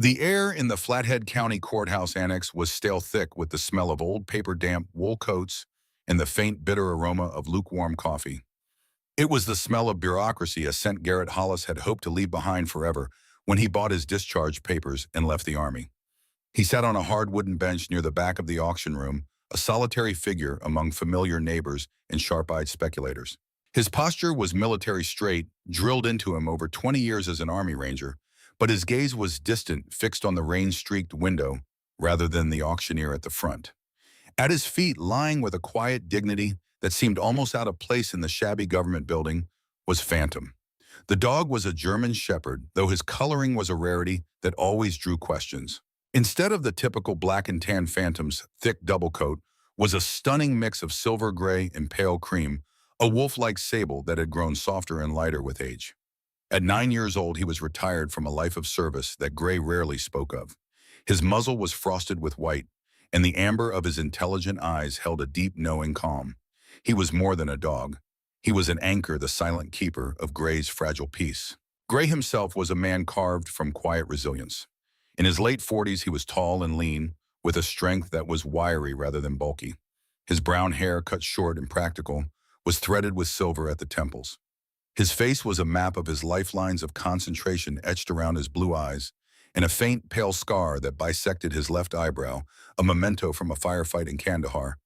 The air in the Flathead County Courthouse Annex was stale thick with the smell of old paper-damp wool coats and the faint, bitter aroma of lukewarm coffee. It was the smell of bureaucracy, a scent Garrett Hollis had hoped to leave behind forever when he bought his discharge papers and left the Army. He sat on a hard wooden bench near the back of the auction room, a solitary figure among familiar neighbors and sharp-eyed speculators. His posture was military straight, drilled into him over 20 years as an Army Ranger, but his gaze was distant, fixed on the rain-streaked window rather than the auctioneer at the front. At his feet, lying with a quiet dignity that seemed almost out of place in the shabby government building, was Phantom. The dog was a German shepherd, though his coloring was a rarity that always drew questions. Instead of the typical black and tan Phantom's thick double coat was a stunning mix of silver gray and pale cream, a wolf-like sable that had grown softer and lighter with age. At 9 years old, he was retired from a life of service that Gray rarely spoke of. His muzzle was frosted with white, and the amber of his intelligent eyes held a deep, knowing calm. He was more than a dog. He was an anchor, the silent keeper of Gray's fragile peace. Gray himself was a man carved from quiet resilience. In his late 40s, he was tall and lean, with a strength that was wiry rather than bulky. His brown hair, cut short and practical, was threaded with silver at the temples. His face was a map of his lifelines of concentration etched around his blue eyes, and a faint, pale scar that bisected his left eyebrow, a memento from a firefight in Kandahar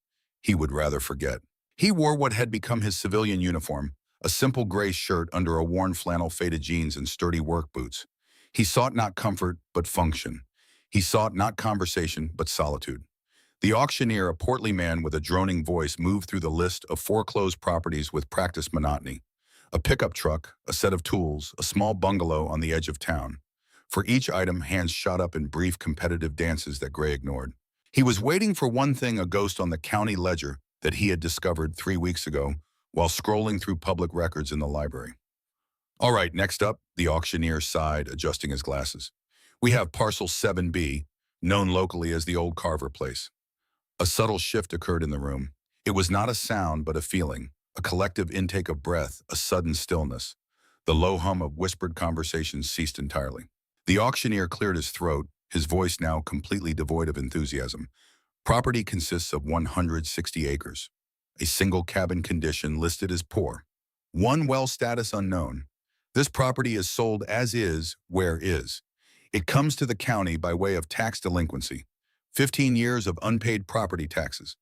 he would rather forget. He wore what had become his civilian uniform, a simple gray shirt under a worn flannel faded jeans and sturdy work boots. He sought not comfort, but function. He sought not conversation, but solitude. The auctioneer, a portly man with a droning voice, moved through the list of foreclosed properties with practiced monotony. A pickup truck, a set of tools, a small bungalow on the edge of town. For each item, hands shot up in brief competitive dances that Gray ignored. He was waiting for one thing, a ghost on the county ledger that he had discovered 3 weeks ago while scrolling through public records in the library. All right, next up, the auctioneer sighed, adjusting his glasses. We have parcel 7B, known locally as the Old Carver Place. A subtle shift occurred in the room. It was not a sound, but a feeling, a collective intake of breath, a sudden stillness. The low hum of whispered conversations ceased entirely. The auctioneer cleared his throat, his voice now completely devoid of enthusiasm. Property consists of 160 acres. A single cabin condition listed as poor. One well status unknown. This property is sold as is, where is. It comes to the county by way of tax delinquency. 15 years of unpaid property taxes.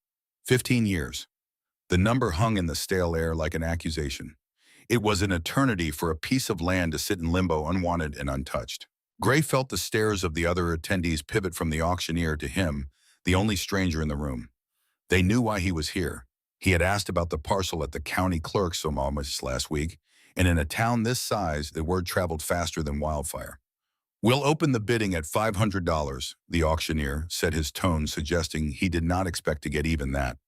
15 years. The number hung in the stale air like an accusation. It was an eternity for a piece of land to sit in limbo, unwanted and untouched. Gray felt the stares of the other attendees pivot from the auctioneer to him, the only stranger in the room. They knew why he was here. He had asked about the parcel at the county clerk's office last week, and in a town this size, the word traveled faster than wildfire. We'll open the bidding at $500, the auctioneer said, his tone suggesting he did not expect to get even that.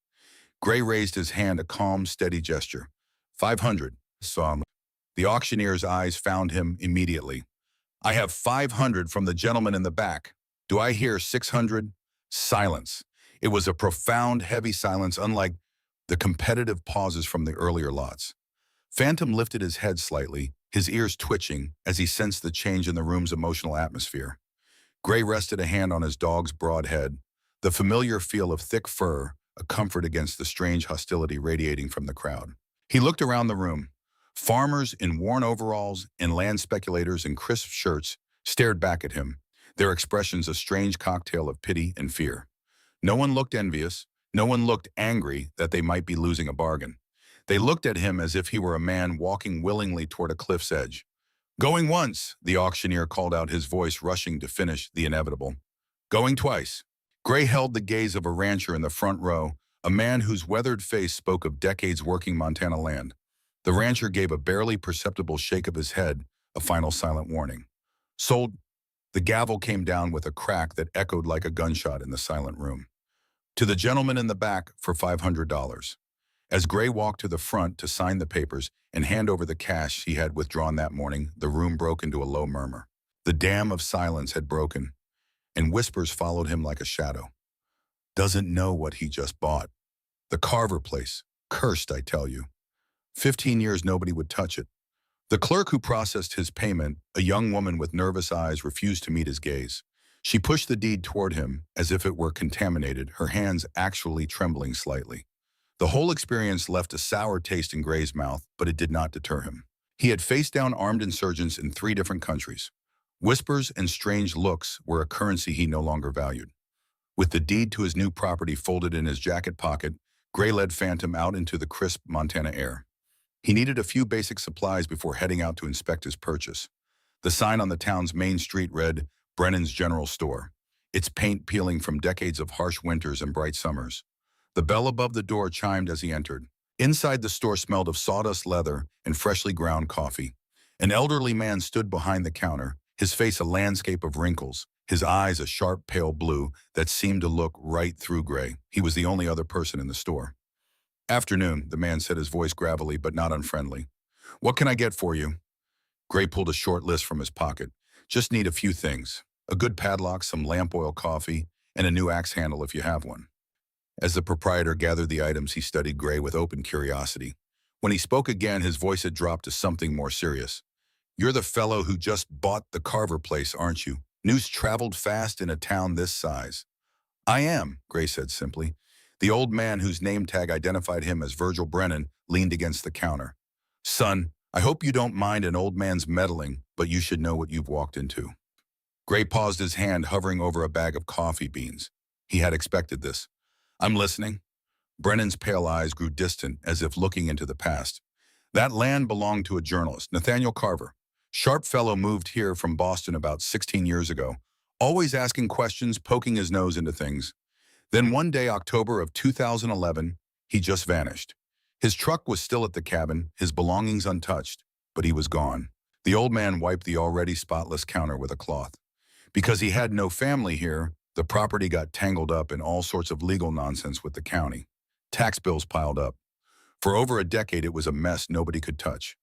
Gray raised his hand, a calm, steady gesture. 500, saw him. The auctioneer's eyes found him immediately. I have 500 from the gentleman in the back. Do I hear 600? Silence. It was a profound, heavy silence, unlike the competitive pauses from the earlier lots. Phantom lifted his head slightly, his ears twitching as he sensed the change in the room's emotional atmosphere. Gray rested a hand on his dog's broad head, the familiar feel of thick fur, a comfort against the strange hostility radiating from the crowd. He looked around the room. Farmers in worn overalls and land speculators in crisp shirts stared back at him, their expressions a strange cocktail of pity and fear. No one looked envious. No one looked angry that they might be losing a bargain. They looked at him as if he were a man walking willingly toward a cliff's edge. Going once, the auctioneer called out, his voice rushing to finish the inevitable. Going twice. Gray held the gaze of a rancher in the front row, a man whose weathered face spoke of decades working Montana land. The rancher gave a barely perceptible shake of his head, a final silent warning. Sold. The gavel came down with a crack that echoed like a gunshot in the silent room. To the gentleman in the back for $500. As Gray walked to the front to sign the papers and hand over the cash he had withdrawn that morning, the room broke into a low murmur. The dam of silence had broken, and whispers followed him like a shadow. Doesn't know what he just bought. The Carver place. Cursed, I tell you. 15 years nobody would touch it. The clerk who processed his payment, a young woman with nervous eyes, refused to meet his gaze. She pushed the deed toward him as if it were contaminated, her hands actually trembling slightly. The whole experience left a sour taste in Gray's mouth, but it did not deter him. He had faced down armed insurgents in 3 different countries. Whispers and strange looks were a currency he no longer valued. With the deed to his new property folded in his jacket pocket, Gray led Phantom out into the crisp Montana air. He needed a few basic supplies before heading out to inspect his purchase. The sign on the town's main street read, Brennan's General Store, its paint peeling from decades of harsh winters and bright summers. The bell above the door chimed as he entered. Inside the store smelled of sawdust leather and freshly ground coffee. An elderly man stood behind the counter, his face a landscape of wrinkles, his eyes a sharp pale blue that seemed to look right through Gray. He was the only other person in the store. Afternoon, the man said, his voice gravelly but not unfriendly. What can I get for you? Gray pulled a short list from his pocket. Just need a few things. A good padlock, some lamp oil coffee, and a new axe handle if you have one. As the proprietor gathered the items, he studied Gray with open curiosity. When he spoke again, his voice had dropped to something more serious. You're the fellow who just bought the Carver place, aren't you? News traveled fast in a town this size. I am, Gray said simply. The old man whose name tag identified him as Virgil Brennan leaned against the counter. Son, I hope you don't mind an old man's meddling, but you should know what you've walked into. Gray paused, his hand hovering over a bag of coffee beans. He had expected this. I'm listening. Brennan's pale eyes grew distant as if looking into the past. That land belonged to a journalist, Nathaniel Carver. Sharp fellow moved here from Boston about 16 years ago, always asking questions, poking his nose into things. Then one day, October of 2011, he just vanished. His truck was still at the cabin, his belongings untouched, but he was gone. The old man wiped the already spotless counter with a cloth. Because he had no family here, the property got tangled up in all sorts of legal nonsense with the county. Tax bills piled up. For over a decade, it was a mess nobody could touch.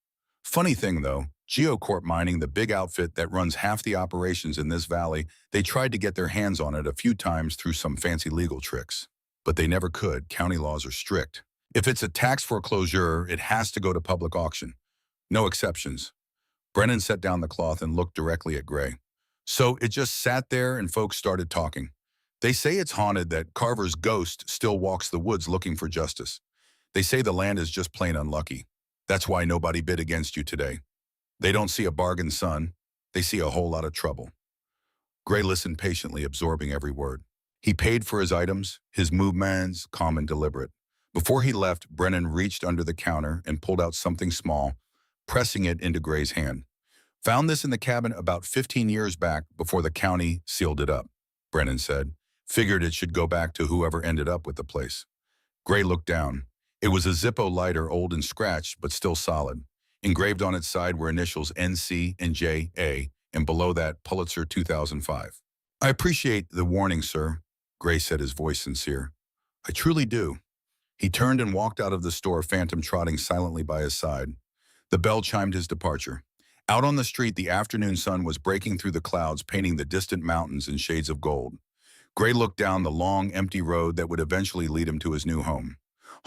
Funny thing, though, GeoCorp Mining, the big outfit that runs half the operations in this valley, they tried to get their hands on it a few times through some fancy legal tricks. But they never could. County laws are strict. If it's a tax foreclosure, it has to go to public auction. No exceptions. Brennan set down the cloth and looked directly at Gray. So it just sat there and folks started talking. They say it's haunted, that Carver's ghost still walks the woods looking for justice. They say the land is just plain unlucky. That's why nobody bid against you today. They don't see a bargain, son. They see a whole lot of trouble. Gray listened patiently, absorbing every word. He paid for his items, his movements calm and deliberate. Before he left, Brennan reached under the counter and pulled out something small, pressing it into Gray's hand. Found this in the cabin about 15 years back before the county sealed it up, Brennan said. Figured it should go back to whoever ended up with the place. Gray looked down. It was a Zippo lighter, old and scratched, but still solid. Engraved on its side were initials NC and JA, and below that, Pulitzer 2005. I appreciate the warning, sir, Gray said, his voice sincere. I truly do. He turned and walked out of the store, Phantom trotting silently by his side. The bell chimed his departure. Out on the street, the afternoon sun was breaking through the clouds, painting the distant mountains in shades of gold. Gray looked down the long, empty road that would eventually lead him to his new home.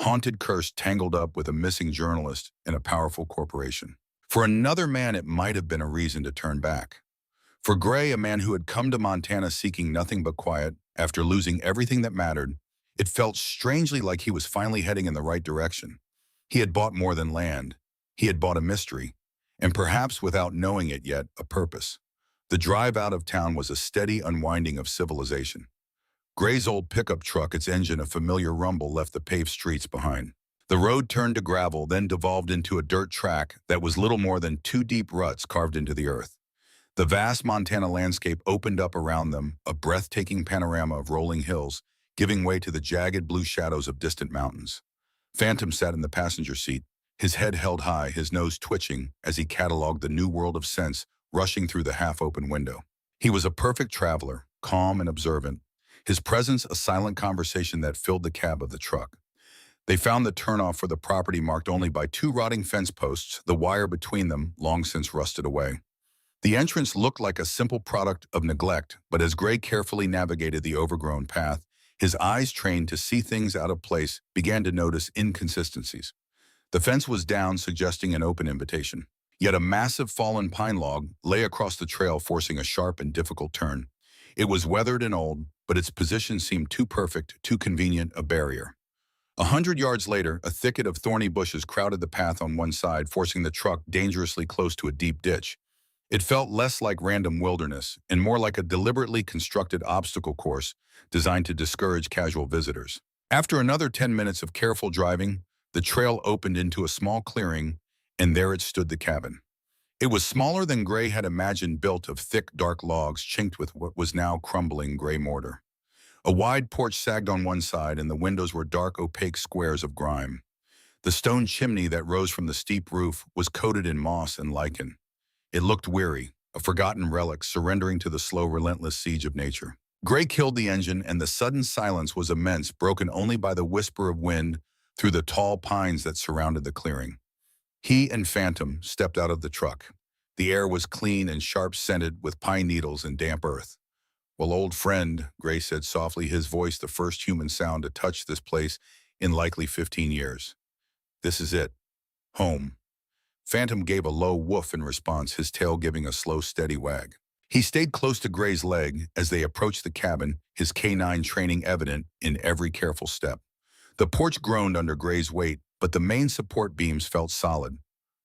Haunted, cursed, tangled up with a missing journalist and a powerful corporation. For another man, it might have been a reason to turn back. For Gray, a man who had come to Montana seeking nothing but quiet, after losing everything that mattered, it felt strangely like he was finally heading in the right direction. He had bought more than land. He had bought a mystery, and perhaps without knowing it yet, a purpose. The drive out of town was a steady unwinding of civilization. Gray's old pickup truck, its engine a familiar rumble, left the paved streets behind. The road turned to gravel, then devolved into a dirt track that was little more than 2 deep ruts carved into the earth. The vast Montana landscape opened up around them, a breathtaking panorama of rolling hills, giving way to the jagged blue shadows of distant mountains. Phantom sat in the passenger seat, his head held high, his nose twitching as he cataloged the new world of sense rushing through the half-open window. He was a perfect traveler, calm and observant, his presence a silent conversation that filled the cab of the truck. They found the turnoff for the property marked only by 2 rotting fence posts, the wire between them long since rusted away. The entrance looked like a simple product of neglect, but as Gray carefully navigated the overgrown path, his eyes, trained to see things out of place, began to notice inconsistencies. The fence was down, suggesting an open invitation. Yet a massive fallen pine log lay across the trail, forcing a sharp and difficult turn. It was weathered and old, but its position seemed too perfect, too convenient a barrier. 100 yards later, a thicket of thorny bushes crowded the path on one side, forcing the truck dangerously close to a deep ditch. It felt less like random wilderness and more like a deliberately constructed obstacle course designed to discourage casual visitors. After another 10 minutes of careful driving, the trail opened into a small clearing, and there it stood, the cabin. It was smaller than Gray had imagined, built of thick, dark logs chinked with what was now crumbling gray mortar. A wide porch sagged on one side, and the windows were dark, opaque squares of grime. The stone chimney that rose from the steep roof was coated in moss and lichen. It looked weary, a forgotten relic surrendering to the slow, relentless siege of nature. Gray killed the engine, and the sudden silence was immense, broken only by the whisper of wind through the tall pines that surrounded the clearing. He and Phantom stepped out of the truck. The air was clean and sharp-scented with pine needles and damp earth. "Well, old friend," Gray said softly, his voice the first human sound to touch this place in likely 15 years. "This is it. Home." Phantom gave a low woof in response, his tail giving a slow, steady wag. He stayed close to Gray's leg as they approached the cabin, his canine training evident in every careful step. The porch groaned under Gray's weight, but the main support beams felt solid.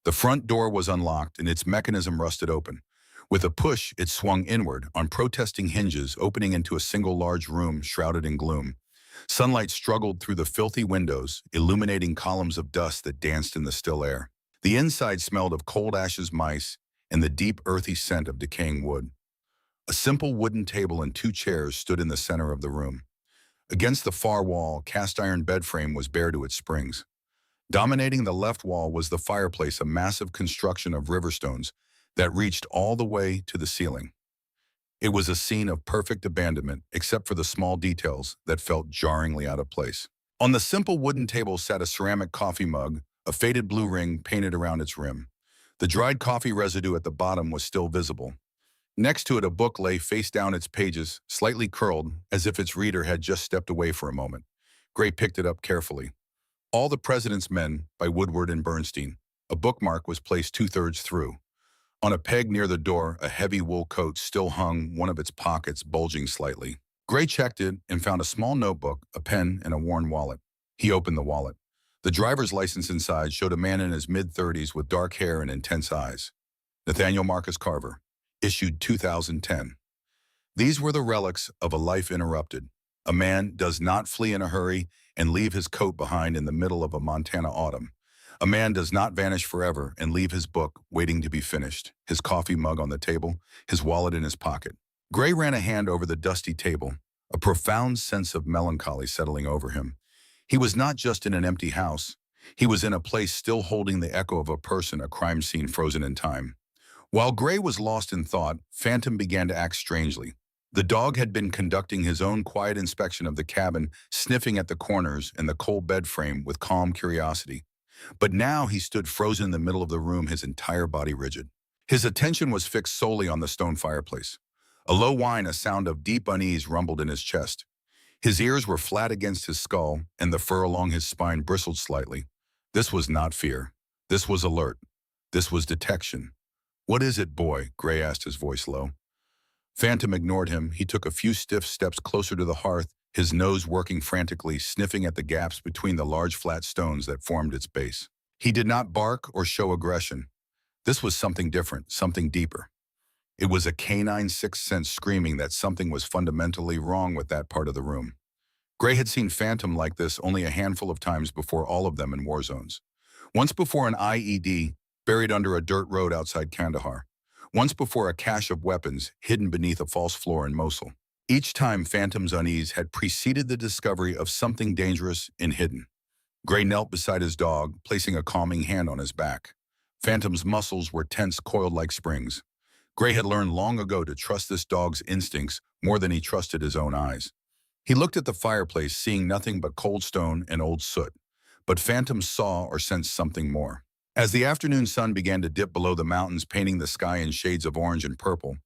The front door was unlocked and its mechanism rusted open. With a push, it swung inward on protesting hinges, opening into a single large room shrouded in gloom. Sunlight struggled through the filthy windows, illuminating columns of dust that danced in the still air. The inside smelled of cold ashes, mice, and the deep, earthy scent of decaying wood. A simple wooden table and 2 chairs stood in the center of the room. Against the far wall, cast-iron bed frame was bare to its springs. Dominating the left wall was the fireplace, a massive construction of river stones that reached all the way to the ceiling. It was a scene of perfect abandonment, except for the small details that felt jarringly out of place. On the simple wooden table sat a ceramic coffee mug, a faded blue ring painted around its rim. The dried coffee residue at the bottom was still visible. Next to it, a book lay face down, its pages slightly curled, as if its reader had just stepped away for a moment. Gray picked it up carefully. All the President's Men by Woodward and Bernstein. A bookmark was placed 2/3 through. On a peg near the door, a heavy wool coat still hung, one of its pockets bulging slightly. Gray checked it and found a small notebook, a pen, and a worn wallet. He opened the wallet. The driver's license inside showed a man in his mid-30s with dark hair and intense eyes. Nathaniel Marcus Carver, issued 2010. These were the relics of a life interrupted. A man does not flee in a hurry and leave his coat behind in the middle of a Montana autumn. A man does not vanish forever and leave his book waiting to be finished, his coffee mug on the table, his wallet in his pocket. Gray ran a hand over the dusty table, a profound sense of melancholy settling over him. He was not just in an empty house. He was in a place still holding the echo of a person, a crime scene frozen in time. While Gray was lost in thought, Phantom began to act strangely. The dog had been conducting his own quiet inspection of the cabin, sniffing at the corners and the cold bed frame with calm curiosity. But now he stood frozen in the middle of the room, his entire body rigid. His attention was fixed solely on the stone fireplace. A low whine, a sound of deep unease, rumbled in his chest. His ears were flat against his skull, and the fur along his spine bristled slightly. This was not fear. This was alert. This was detection. "What is it, boy?" Gray asked, his voice low. Phantom ignored him. He took a few stiff steps closer to the hearth, his nose working frantically, sniffing at the gaps between the large flat stones that formed its base. He did not bark or show aggression. This was something different, something deeper. It was a canine sixth sense screaming that something was fundamentally wrong with that part of the room. Gray had seen Phantom like this only a handful of times before, all of them in war zones. Once before an IED buried under a dirt road outside Kandahar. Once before a cache of weapons hidden beneath a false floor in Mosul. Each time, Phantom's unease had preceded the discovery of something dangerous and hidden. Gray knelt beside his dog, placing a calming hand on his back. Phantom's muscles were tense, coiled like springs. Gray had learned long ago to trust this dog's instincts more than he trusted his own eyes. He looked at the fireplace, seeing nothing but cold stone and old soot. But Phantom saw or sensed something more. As the afternoon sun began to dip below the mountains, painting the sky in shades of orange and purple,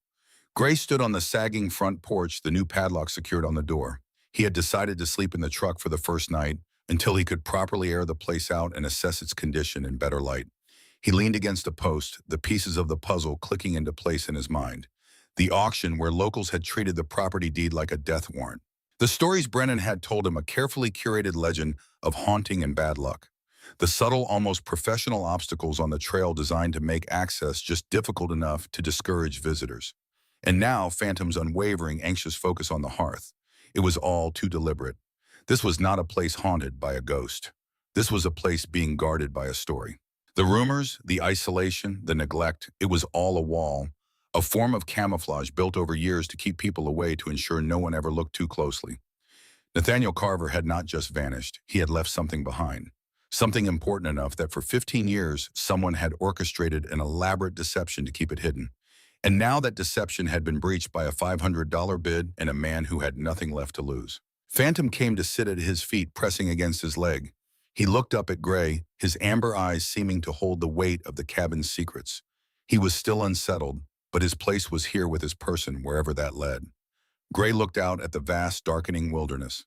Gray stood on the sagging front porch, the new padlock secured on the door. He had decided to sleep in the truck for the first night until he could properly air the place out and assess its condition in better light. He leaned against a post, the pieces of the puzzle clicking into place in his mind. the auction where locals had treated the property deed like a death warrant. The stories Brennan had told him a carefully curated legend of haunting and bad luck. The subtle, almost professional obstacles on the trail designed to make access just difficult enough to discourage visitors. And now, Phantom's unwavering, anxious focus on the hearth. It was all too deliberate. This was not a place haunted by a ghost. This was a place being guarded by a story. The rumors, the isolation, the neglect, it was all a wall, a form of camouflage built over years to keep people away to ensure no one ever looked too closely. Nathaniel Carver had not just vanished, he had left something behind. Something important enough that for 15 years, someone had orchestrated an elaborate deception to keep it hidden. And now that deception had been breached by a $500 bid and a man who had nothing left to lose. Phantom came to sit at his feet, pressing against his leg. He looked up at Gray, his amber eyes seeming to hold the weight of the cabin's secrets. He was still unsettled, but his place was here with his person, wherever that led. Gray looked out at the vast, darkening wilderness.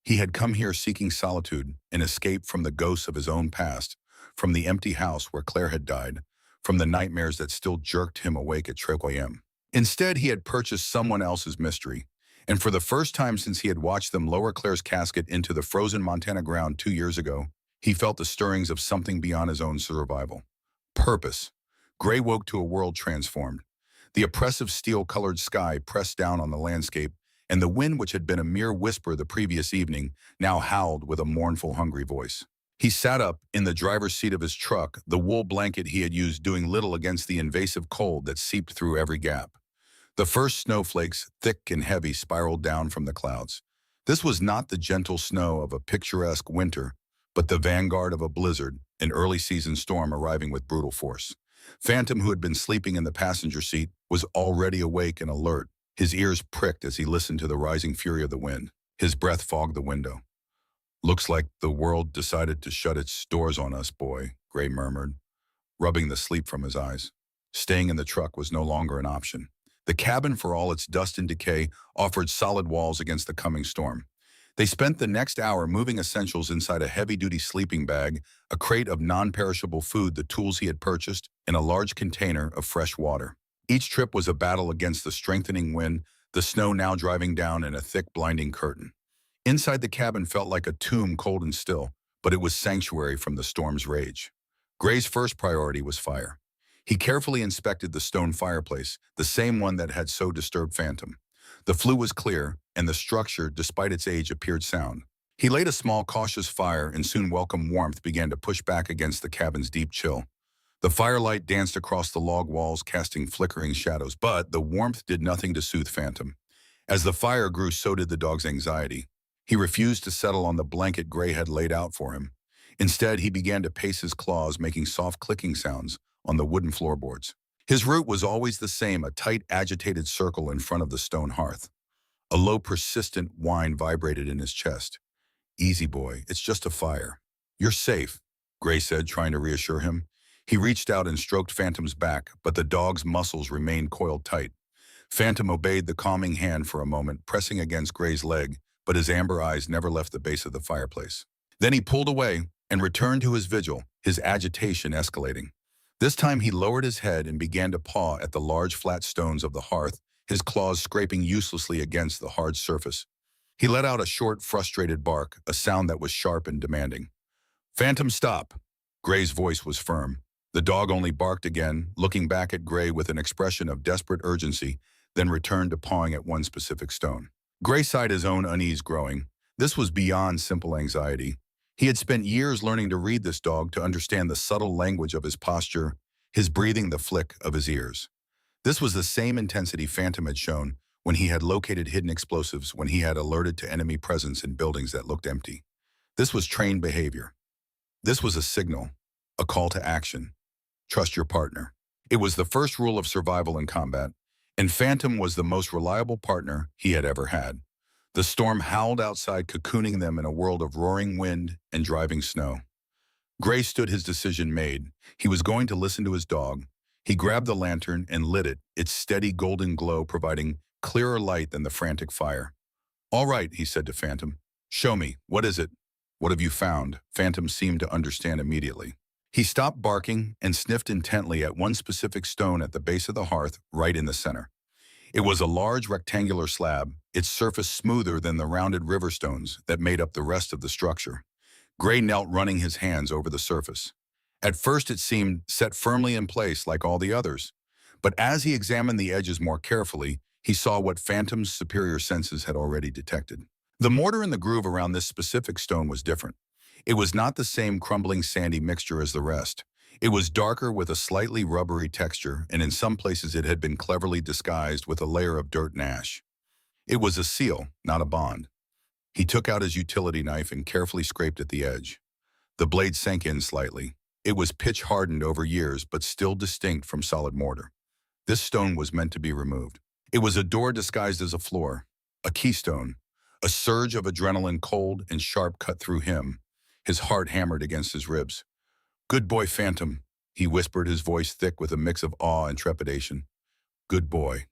He had come here seeking solitude, an escape from the ghosts of his own past, from the empty house where Claire had died, from the nightmares that still jerked him awake at 3 a.m. Instead, he had purchased someone else's mystery, and for the first time since he had watched them lower Claire's casket into the frozen Montana ground 2 years ago, he felt the stirrings of something beyond his own survival. Purpose. Gray woke to a world transformed. The oppressive steel-colored sky pressed down on the landscape, and the wind, which had been a mere whisper the previous evening, now howled with a mournful, hungry voice. He sat up in the driver's seat of his truck, the wool blanket he had used doing little against the invasive cold that seeped through every gap. The first snowflakes, thick and heavy, spiraled down from the clouds. This was not the gentle snow of a picturesque winter, but the vanguard of a blizzard, an early-season storm arriving with brutal force. Phantom, who had been sleeping in the passenger seat, was already awake and alert. His ears pricked as he listened to the rising fury of the wind. His breath fogged the window. "Looks like the world decided to shut its doors on us, boy," Gray murmured, rubbing the sleep from his eyes. Staying in the truck was no longer an option. The cabin, for all its dust and decay, offered solid walls against the coming storm. They spent the next hour moving essentials inside a heavy-duty sleeping bag, a crate of non-perishable food, the tools he had purchased, and a large container of fresh water. Each trip was a battle against the strengthening wind, the snow now driving down in a thick, blinding curtain. Inside the cabin felt like a tomb, cold and still, but it was sanctuary from the storm's rage. Gray's first priority was fire. He carefully inspected the stone fireplace, the same one that had so disturbed Phantom. The flue was clear, and the structure, despite its age, appeared sound. He laid a small, cautious fire, and soon welcome warmth began to push back against the cabin's deep chill. The firelight danced across the log walls, casting flickering shadows, but the warmth did nothing to soothe Phantom. As the fire grew, so did the dog's anxiety. He refused to settle on the blanket Gray had laid out for him. Instead, he began to pace his claws, making soft clicking sounds on the wooden floorboards. His route was always the same, a tight, agitated circle in front of the stone hearth. A low, persistent whine vibrated in his chest. "Easy, boy, it's just a fire. You're safe," Gray said, trying to reassure him. He reached out and stroked Phantom's back, but the dog's muscles remained coiled tight. Phantom obeyed the calming hand for a moment, pressing against Gray's leg, but his amber eyes never left the base of the fireplace. Then he pulled away and returned to his vigil, his agitation escalating. This time he lowered his head and began to paw at the large flat stones of the hearth, his claws scraping uselessly against the hard surface. He let out a short, frustrated bark, a sound that was sharp and demanding. "Phantom, stop!" Gray's voice was firm. The dog only barked again, looking back at Gray with an expression of desperate urgency, then returned to pawing at one specific stone. Gray sighed, his own unease growing. This was beyond simple anxiety. He had spent years learning to read this dog, to understand the subtle language of his posture, his breathing, the flick of his ears. This was the same intensity Phantom had shown when he had located hidden explosives, when he had alerted to enemy presence in buildings that looked empty. This was trained behavior. This was a signal, a call to action. Trust your partner. It was the first rule of survival in combat, and Phantom was the most reliable partner he had ever had. The storm howled outside, cocooning them in a world of roaring wind and driving snow. Gray stood, his decision made. He was going to listen to his dog. He grabbed the lantern and lit it, its steady golden glow providing clearer light than the frantic fire. "All right," he said to Phantom. "Show me. What is it? What have you found?" Phantom seemed to understand immediately. He stopped barking and sniffed intently at one specific stone at the base of the hearth, right in the center. It was a large rectangular slab, its surface smoother than the rounded river stones that made up the rest of the structure. Gray knelt, running his hands over the surface. At first it seemed set firmly in place like all the others, but as he examined the edges more carefully, he saw what Phantom's superior senses had already detected. The mortar in the groove around this specific stone was different. It was not the same crumbling sandy mixture as the rest. It was darker with a slightly rubbery texture, and in some places it had been cleverly disguised with a layer of dirt and ash. It was a seal, not a bond. He took out his utility knife and carefully scraped at the edge. The blade sank in slightly. It was pitch-hardened over years, but still distinct from solid mortar. This stone was meant to be removed. It was a door disguised as a floor, a keystone. A surge of adrenaline, cold and sharp, cut through him. His heart hammered against his ribs. "Good boy, Phantom," he whispered, his voice thick with a mix of awe and trepidation. "Good boy."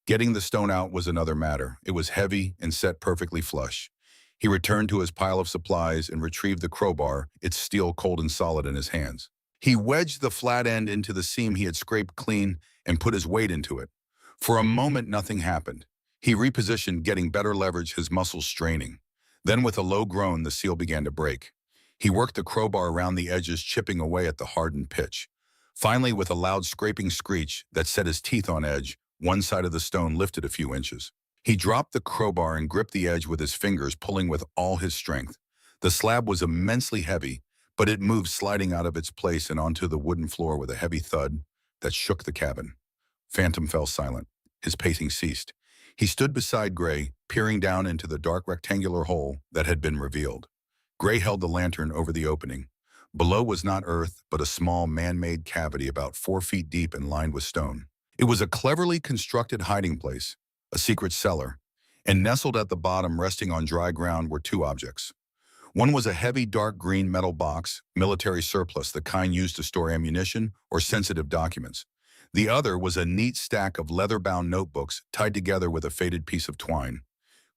Getting the stone out was another matter. It was heavy and set perfectly flush. He returned to his pile of supplies and retrieved the crowbar, its steel cold and solid in his hands. He wedged the flat end into the seam he had scraped clean and put his weight into it. For a moment, nothing happened. He repositioned, getting better leverage, his muscles straining. Then with a low groan, the seal began to break. He worked the crowbar around the edges, chipping away at the hardened pitch. Finally, with a loud scraping screech that set his teeth on edge, one side of the stone lifted a few inches. He dropped the crowbar and gripped the edge with his fingers, pulling with all his strength. The slab was immensely heavy, but it moved, sliding out of its place and onto the wooden floor with a heavy thud that shook the cabin. Phantom fell silent. His pacing ceased. He stood beside Gray, peering down into the dark rectangular hole that had been revealed. Gray held the lantern over the opening. Below was not earth, but a small man-made cavity about 4 feet deep and lined with stone. It was a cleverly constructed hiding place, a secret cellar, and nestled at the bottom, resting on dry ground, were two objects. One was a heavy dark green metal box, military surplus, the kind used to store ammunition or sensitive documents. The other was a neat stack of leather-bound notebooks tied together with a faded piece of twine.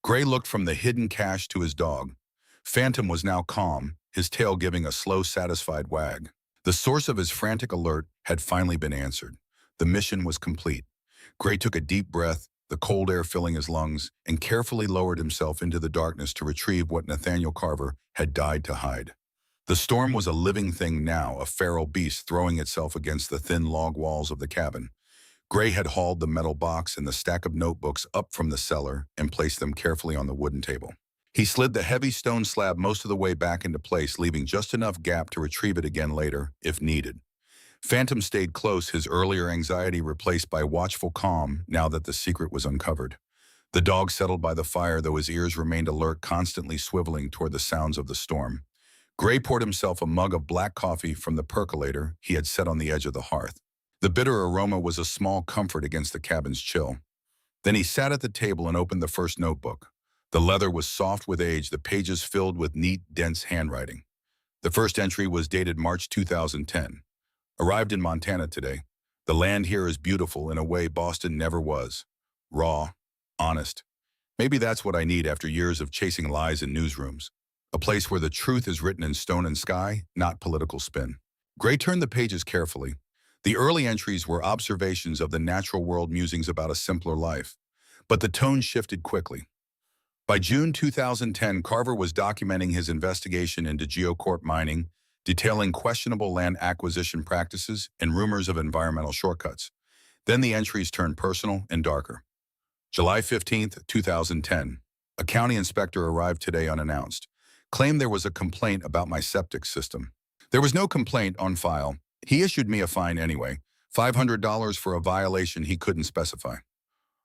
Gray looked from the hidden cache to his dog. Phantom was now calm, his tail giving a slow, satisfied wag. The source of his frantic alert had finally been answered. The mission was complete. Gray took a deep breath, the cold air filling his lungs, and carefully lowered himself into the darkness to retrieve what Nathaniel Carver had died to hide. The storm was a living thing now, a feral beast throwing itself against the thin log walls of the cabin. Gray had hauled the metal box and the stack of notebooks up from the cellar and placed them carefully on the wooden table. He slid the heavy stone slab most of the way back into place, leaving just enough gap to retrieve it again later, if needed. Phantom stayed close, his earlier anxiety replaced by watchful calm now that the secret was uncovered. The dog settled by the fire, though his ears remained alert, constantly swiveling toward the sounds of the storm. Gray poured himself a mug of black coffee from the percolator he had set on the edge of the hearth. The bitter aroma was a small comfort against the cabin's chill. Then he sat at the table and opened the first notebook. The leather was soft with age, the pages filled with neat, dense handwriting. The first entry was dated March 2010. "Arrived in Montana today. The land here is beautiful in a way Boston never was. Raw, honest. Maybe that's what I need after years of chasing lies in newsrooms. A place where the truth is written in stone and sky, not political spin." Gray turned the pages carefully. The early entries were observations of the natural world, musings about a simpler life. But the tone shifted quickly. By June 2010, Carver was documenting his investigation into geocorp mining, detailing questionable land acquisition practices and rumors of environmental shortcuts. Then the entries turned personal and darker. July 15th, 2010. A county inspector arrived today unannounced. Claimed there was a complaint about my septic system. There was no complaint on file. He issued me a fine anyway, $500 for a violation he couldn't specify.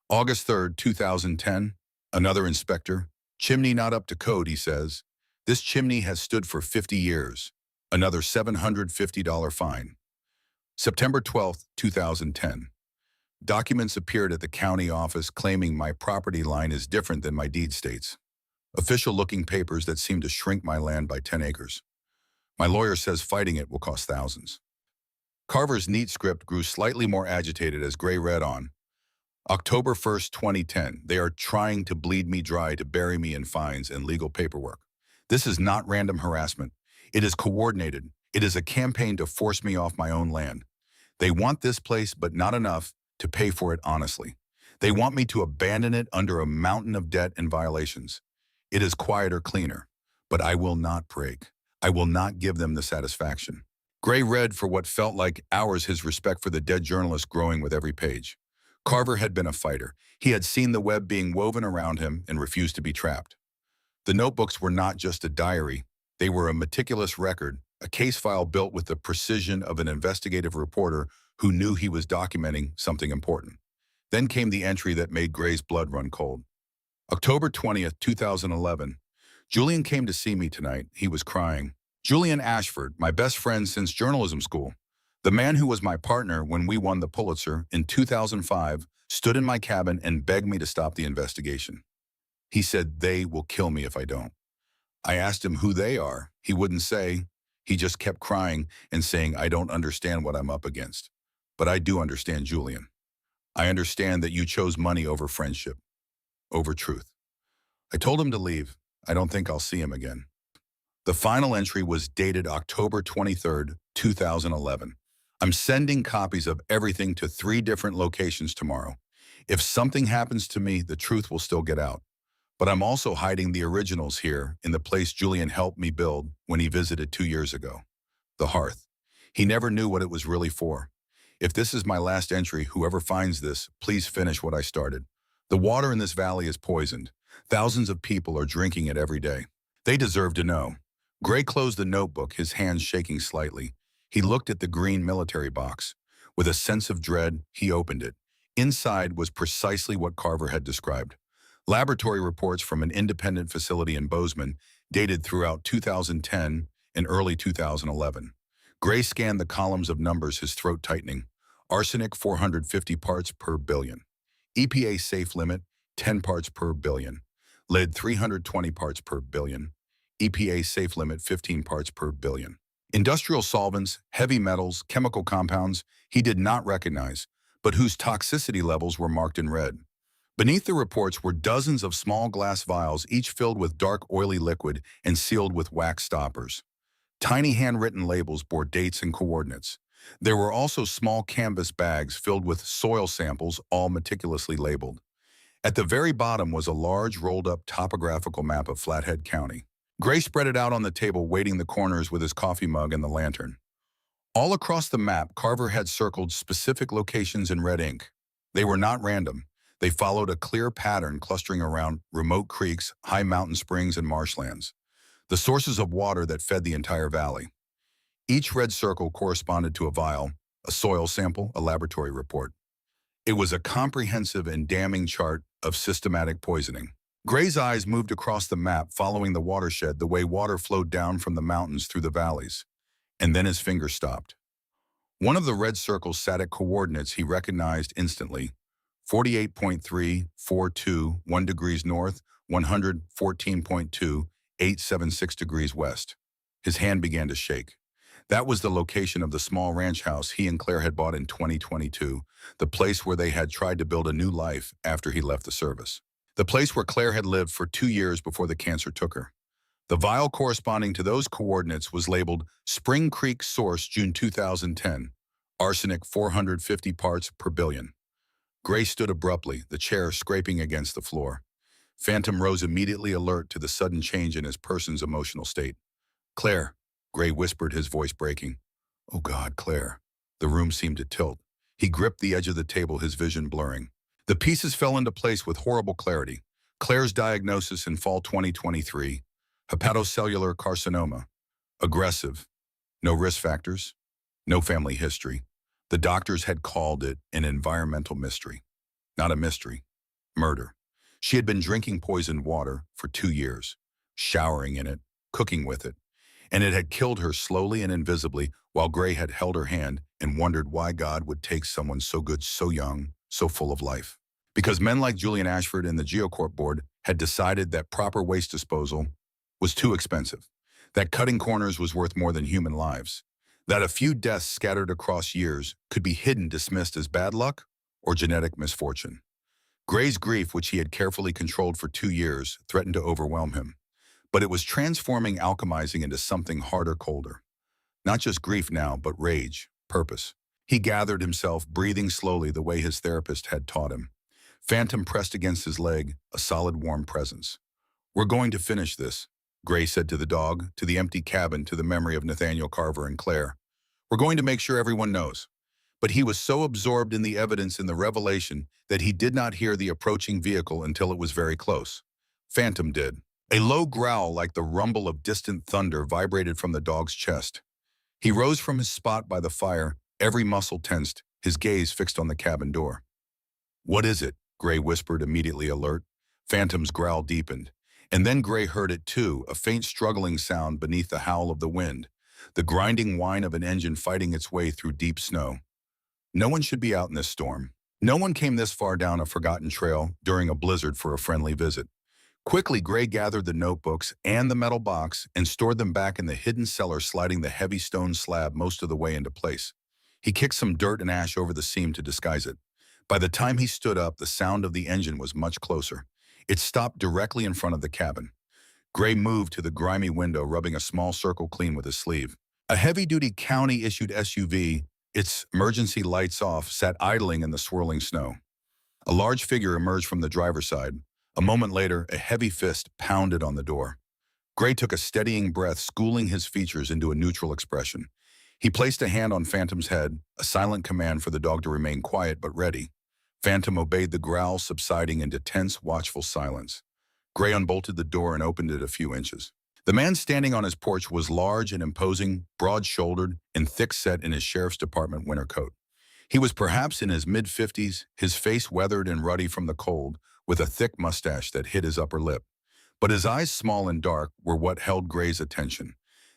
August 3rd, 2010. Another inspector. "Chimney not up to code," he says. "This chimney has stood for 50 years. Another $750 fine." September 12th, 2010. Documents appeared at the county office claiming my property line is different than my deed states. Official-looking papers that seem to shrink my land by 10 acres. My lawyer says fighting it will cost thousands. Carver's neat script grew slightly more agitated as Gray read on. October 1st, 2010. "They are trying to bleed me dry to bury me in fines and legal paperwork. This is not random harassment. It is coordinated. It is a campaign to force me off my own land. They want this place, but not enough to pay for it honestly. They want me to abandon it under a mountain of debt and violations. It is quieter, cleaner, but I will not break. I will not give them the satisfaction. Gray read for what felt like hours, his respect for the dead journalist growing with every page. Carver had been a fighter. He had seen the web being woven around him and refused to be trapped. The notebooks were not just a diary. They were a meticulous record, a case file built with the precision of an investigative reporter who knew he was documenting something important. Then came the entry that made Gray's blood run cold. October 20th, 2011. Julian came to see me tonight. He was crying. Julian Ashford, my best friend since journalism school. The man who was my partner when we won the Pulitzer in 2005 stood in my cabin and begged me to stop the investigation. He said, "They will kill me if I don't." I asked him who they are. He wouldn't say. He just kept crying and saying, "I don't understand what I'm up against." But I do understand, Julian. I understand that you chose money over friendship, over truth. I told him to leave. I don't think I'll see him again. The final entry was dated October 23rd, 2011. I'm sending copies of everything to 3 different locations tomorrow. If something happens to me, the truth will still get out. But I'm also hiding the originals here in the place Julian helped me build when he visited 2 years ago. The hearth. He never knew what it was really for. If this is my last entry, whoever finds this, please finish what I started. The water in this valley is poisoned. Thousands of people are drinking it every day. They deserve to know. Gray closed the notebook, his hands shaking slightly. He looked at the green military box. With a sense of dread, he opened it. Inside was precisely what Carver had described. Laboratory reports from an independent facility in Bozeman, dated throughout 2010 and early 2011. Gray scanned the columns of numbers, his throat tightening. Arsenic 450 parts per billion. EPA safe limit 10 parts per billion. Lead 320 parts per billion. EPA safe limit 15 parts per billion. Industrial solvents, heavy metals, chemical compounds he did not recognize, but whose toxicity levels were marked in red. Beneath the reports were dozens of small glass vials, each filled with dark, oily liquid and sealed with wax stoppers. Tiny handwritten labels bore dates and coordinates. There were also small canvas bags filled with soil samples, all meticulously labeled. At the very bottom was a large, rolled-up topographical map of Flathead County. Gray spread it out on the table, weighting the corners with his coffee mug and the lantern. All across the map, Carver had circled specific locations in red ink. They were not random. They followed a clear pattern clustering around remote creeks, high mountain springs, and marshlands, the sources of water that fed the entire valley. Each red circle corresponded to a vial, a soil sample, a laboratory report. It was a comprehensive and damning chart of systematic poisoning. Gray's eyes moved across the map, following the watershed, the way water flowed down from the mountains through the valleys. And then his finger stopped. One of the red circles sat at coordinates he recognized instantly. 48.342, 1 degrees north, 114.2, 876 degrees west. His hand began to shake. That was the location of the small ranch house he and Claire had bought in 2022, the place where they had tried to build a new life after he left the service. The place where Claire had lived for 2 years before the cancer took her. The vial corresponding to those coordinates was labeled Spring Creek Source, June 2010, arsenic 450 parts per billion. Gray stood abruptly, the chair scraping against the floor. Phantom rose immediately, alert to the sudden change in his person's emotional state. "Claire," Gray whispered, his voice breaking. "Oh God, Claire." The room seemed to tilt. He gripped the edge of the table, his vision blurring. The pieces fell into place with horrible clarity. Claire's diagnosis in fall 2023, hepatocellular carcinoma. Aggressive. No risk factors. No family history. The doctors had called it an environmental mystery. Not a mystery. Murder. She had been drinking poisoned water for 2 years, showering in it, cooking with it, and it had killed her slowly and invisibly, while Gray had held her hand and wondered why God would take someone so good, so young, so full of life. Because men like Julian Ashford and the Geocorp board had decided that proper waste disposal was too expensive, that cutting corners was worth more than human lives, that a few deaths scattered across years could be hidden, dismissed as bad luck or genetic misfortune. Gray's grief, which he had carefully controlled for 2 years, threatened to overwhelm him. But it was transforming, alchemizing into something harder, colder. Not just grief now, but rage, purpose. He gathered himself, breathing slowly the way his therapist had taught him. Phantom pressed against his leg, a solid warm presence. "We're going to finish this," Gray said to the dog, to the empty cabin, to the memory of Nathaniel Carver and Claire. "We're going to make sure everyone knows." But he was so absorbed in the evidence in the revelation that he did not hear the approaching vehicle until it was very close. Phantom did. A low growl like the rumble of distant thunder vibrated from the dog's chest. He rose from his spot by the fire, every muscle tensed, his gaze fixed on the cabin door. "What is it?" Gray whispered, immediately alert. Phantom's growl deepened. And then Gray heard it too, a faint struggling sound beneath the howl of the wind, the grinding whine of an engine fighting its way through deep snow. No one should be out in this storm. No one came this far down a forgotten trail during a blizzard for a friendly visit. Quickly, Gray gathered the notebooks and the metal box and stored them back in the hidden cellar, sliding the heavy stone slab most of the way into place. He kicked some dirt and ash over the seam to disguise it. By the time he stood up, the sound of the engine was much closer. It stopped directly in front of the cabin. Gray moved to the grimy window, rubbing a small circle clean with his sleeve. A heavy-duty county-issued SUV, its emergency lights off, sat idling in the swirling snow. A large figure emerged from the driver's side. A moment later, a heavy fist pounded on the door. Gray took a steadying breath, schooling his features into a neutral expression. He placed a hand on Phantom's head, a silent command for the dog to remain quiet but ready. Phantom obeyed, the growl subsiding into tense, watchful silence. Gray unbolted the door and opened it a few inches. The man standing on his porch was large and imposing, broad-shouldered, and thick-set in his sheriff's department winter coat. He was perhaps in his mid-50s, his face weathered and ruddy from the cold, with a thick mustache that hid his upper lip. But his eyes, small and dark, were what held Gray's attention.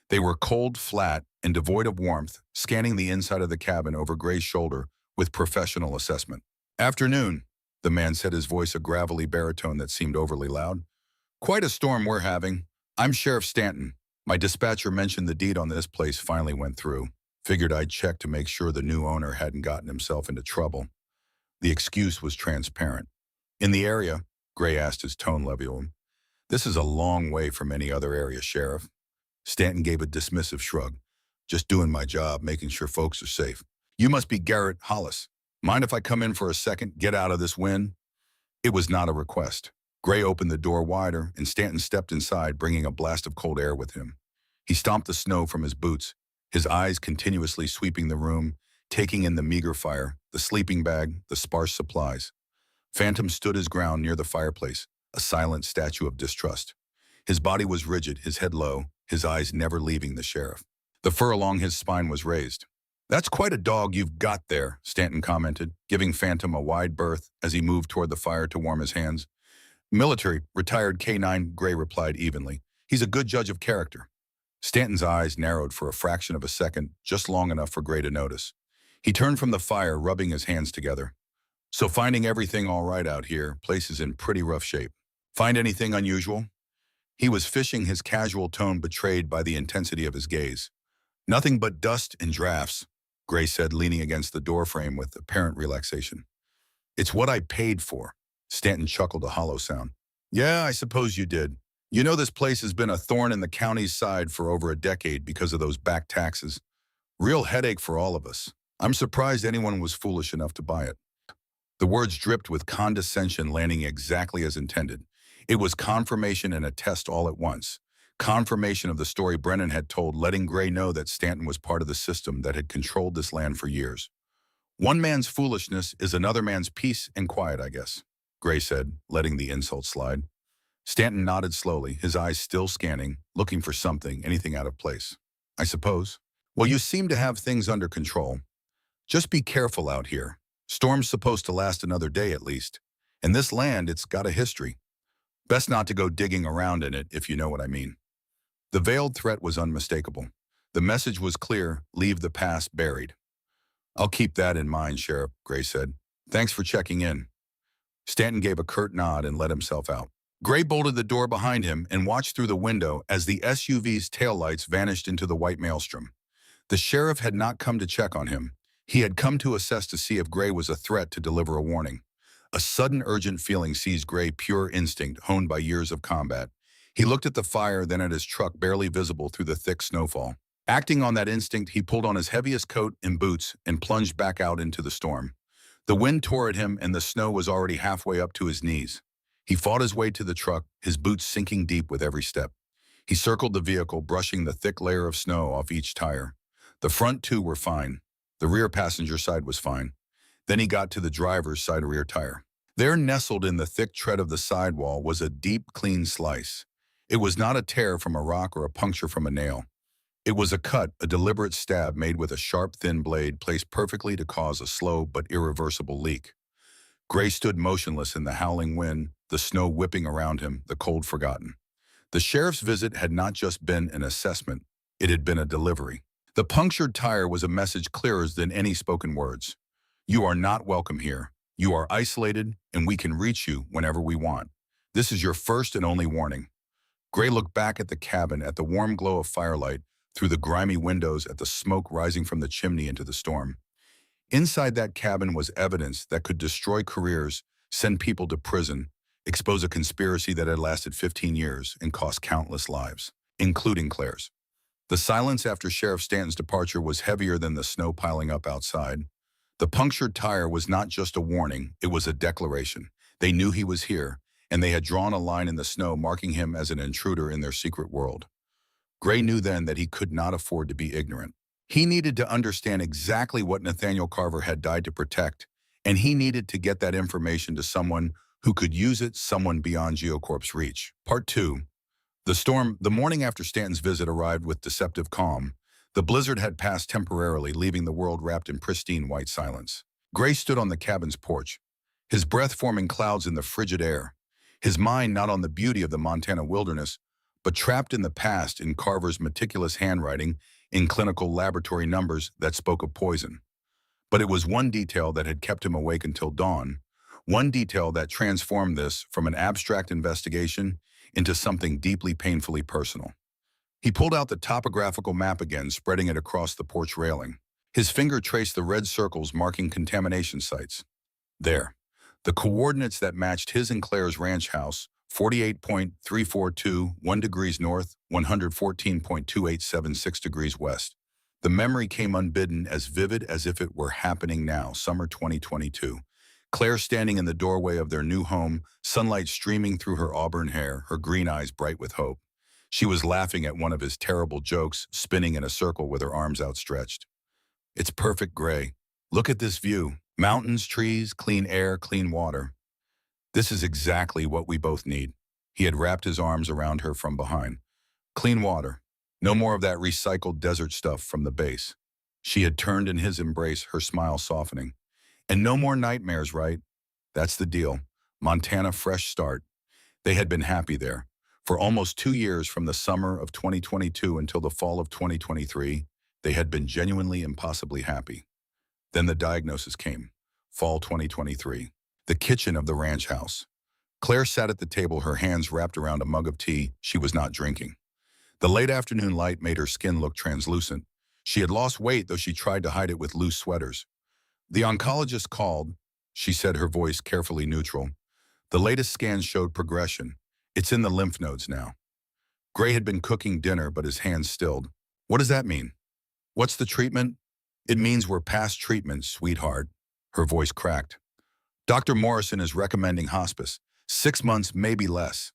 They were cold, flat, and devoid of warmth, scanning the inside of the cabin over Gray's shoulder with professional assessment. "Afternoon," the man said, his voice a gravelly baritone that seemed overly loud. "Quite a storm we're having. I'm Sheriff Stanton. My dispatcher mentioned the deed on this place finally went through. Figured I'd check to make sure the new owner hadn't gotten himself into trouble." The excuse was transparent. "In the area?" Gray asked, his tone level. "This is a long way from any other area, Sheriff." Stanton gave a dismissive shrug. "Just doing my job, making sure folks are safe." "You must be Garrett Hollis. Mind if I come in for a second? Get out of this wind?" It was not a request. Gray opened the door wider, and Stanton stepped inside, bringing a blast of cold air with him. He stomped the snow from his boots, his eyes continuously sweeping the room, taking in the meager fire, the sleeping bag, the sparse supplies. Phantom stood his ground near the fireplace, a silent statue of distrust. His body was rigid, his head low, his eyes never leaving the sheriff. The fur along his spine was raised. "That's quite a dog you've got there," Stanton commented, giving Phantom a wide berth as he moved toward the fire to warm his hands. "Military, retired K-9, Gray replied evenly. "He's a good judge of character." Stanton's eyes narrowed for a fraction of a second, just long enough for Gray to notice. He turned from the fire, rubbing his hands together. "So finding everything all right out here, place is in pretty rough shape. Find anything unusual?" He was fishing, his casual tone betrayed by the intensity of his gaze. "Nothing but dust and drafts," Gray said, leaning against the doorframe with apparent relaxation. "It's what I paid for." Stanton chuckled, a hollow sound. "Yeah, I suppose you did. You know, this place has been a thorn in the county's side for over a decade because of those back taxes. Real headache for all of us. I'm surprised anyone was foolish enough to buy it." The words dripped with condescension, landing exactly as intended. It was confirmation and a test all at once. Confirmation of the story Brennan had told, letting Gray know that Stanton was part of the system that had controlled this land for years. "One man's foolishness is another man's peace and quiet, I guess," Gray said, letting the insult slide. Stanton nodded slowly, his eyes still scanning, looking for something, anything out of place. "I suppose. Well, you seem to have things under control. Just be careful out here. Storm's supposed to last another day at least. And this land, it's got a history. Best not to go digging around in it, if you know what I mean." The veiled threat was unmistakable. The message was clear: leave the past buried. "I'll keep that in mind, Sheriff," Gray said. "Thanks for checking in." Stanton gave a curt nod and let himself out. Gray bolted the door behind him and watched through the window as the SUV's taillights vanished into the white maelstrom. The sheriff had not come to check on him. He had come to assess to see if Gray was a threat, to deliver a warning. A sudden urgent feeling seized Gray, pure instinct honed by years of combat. He looked at the fire, then at his truck barely visible through the thick snowfall. Acting on that instinct, he pulled on his heaviest coat and boots and plunged back out into the storm. The wind tore at him and the snow was already halfway up to his knees. He fought his way to the truck, his boots sinking deep with every step. He circled the vehicle, brushing the thick layer of snow off each tire. The front two were fine. The rear passenger side was fine. Then he got to the driver's side rear tire. There, nestled in the thick tread of the sidewall, was a deep, clean slice. It was not a tear from a rock or a puncture from a nail. It was a cut, a deliberate stab made with a sharp, thin blade placed perfectly to cause a slow but irreversible leak. Gray stood motionless in the howling wind, the snow whipping around him, the cold forgotten. The sheriff's visit had not just been an assessment, it had been a delivery. The punctured tire was a message clearer than any spoken words. You are not welcome here. You are isolated, and we can reach you whenever we want. This is your first and only warning. Gray looked back at the cabin, at the warm glow of firelight, through the grimy windows, at the smoke rising from the chimney into the storm. Inside that cabin was evidence that could destroy careers, send people to prison, expose a conspiracy that had lasted 15 years and cost countless lives, including Claire's. The silence after Sheriff Stanton's departure was heavier than the snow piling up outside. The punctured tire was not just a warning, it was a declaration. They knew he was here, and they had drawn a line in the snow marking him as an intruder in their secret world. Gray knew then that he could not afford to be ignorant. He needed to understand exactly what Nathaniel Carver had died to protect, and he needed to get that information to someone who could use it, someone beyond GeoCorp's reach. Part 2. The storm, the morning after Stanton's visit, arrived with deceptive calm. The blizzard had passed temporarily, leaving the world wrapped in pristine white silence. Gray stood on the cabin's porch, his breath forming clouds in the frigid air, his mind not on the beauty of the Montana wilderness, but trapped in the past, in Carver's meticulous handwriting, in clinical laboratory numbers that spoke of poison. But it was one detail that had kept him awake until dawn, one detail that transformed this from an abstract investigation into something deeply painfully personal. He pulled out the topographical map again, spreading it across the porch railing. His finger traced the red circles marking contamination sites. There, the coordinates that matched his and Claire's ranch house, 48.342, 1 degrees north, 114.2876 degrees west. The memory came unbidden, as vivid as if it were happening now, summer 2022. Claire standing in the doorway of their new home, sunlight streaming through her auburn hair, her green eyes bright with hope. She was laughing at one of his terrible jokes, spinning in a circle with her arms outstretched. It's perfect, Gray. Look at this view. Mountains, trees, clean air, clean water. This is exactly what we both need. He had wrapped his arms around her from behind. Clean water. No more of that recycled desert stuff from the base. She had turned in his embrace, her smile softening. And no more nightmares, right? That's the deal. Montana, fresh start. They had been happy there. For almost 2 years, from the summer of 2022 until the fall of 2023, they had been genuinely impossibly happy. Then the diagnosis came. Fall 2023. The kitchen of the ranch house. Claire sat at the table, her hands wrapped around a mug of tea she was not drinking. The late afternoon light made her skin look translucent. She had lost weight, though she tried to hide it with loose sweaters. The oncologist called, she said, her voice carefully neutral. The latest scans showed progression. It's in the lymph nodes now. Gray had been cooking dinner, but his hands stilled. What does that mean? What's the treatment? It means we're past treatment, sweetheart. Her voice cracked. Dr. Morrison is recommending hospice. 6 months, maybe less.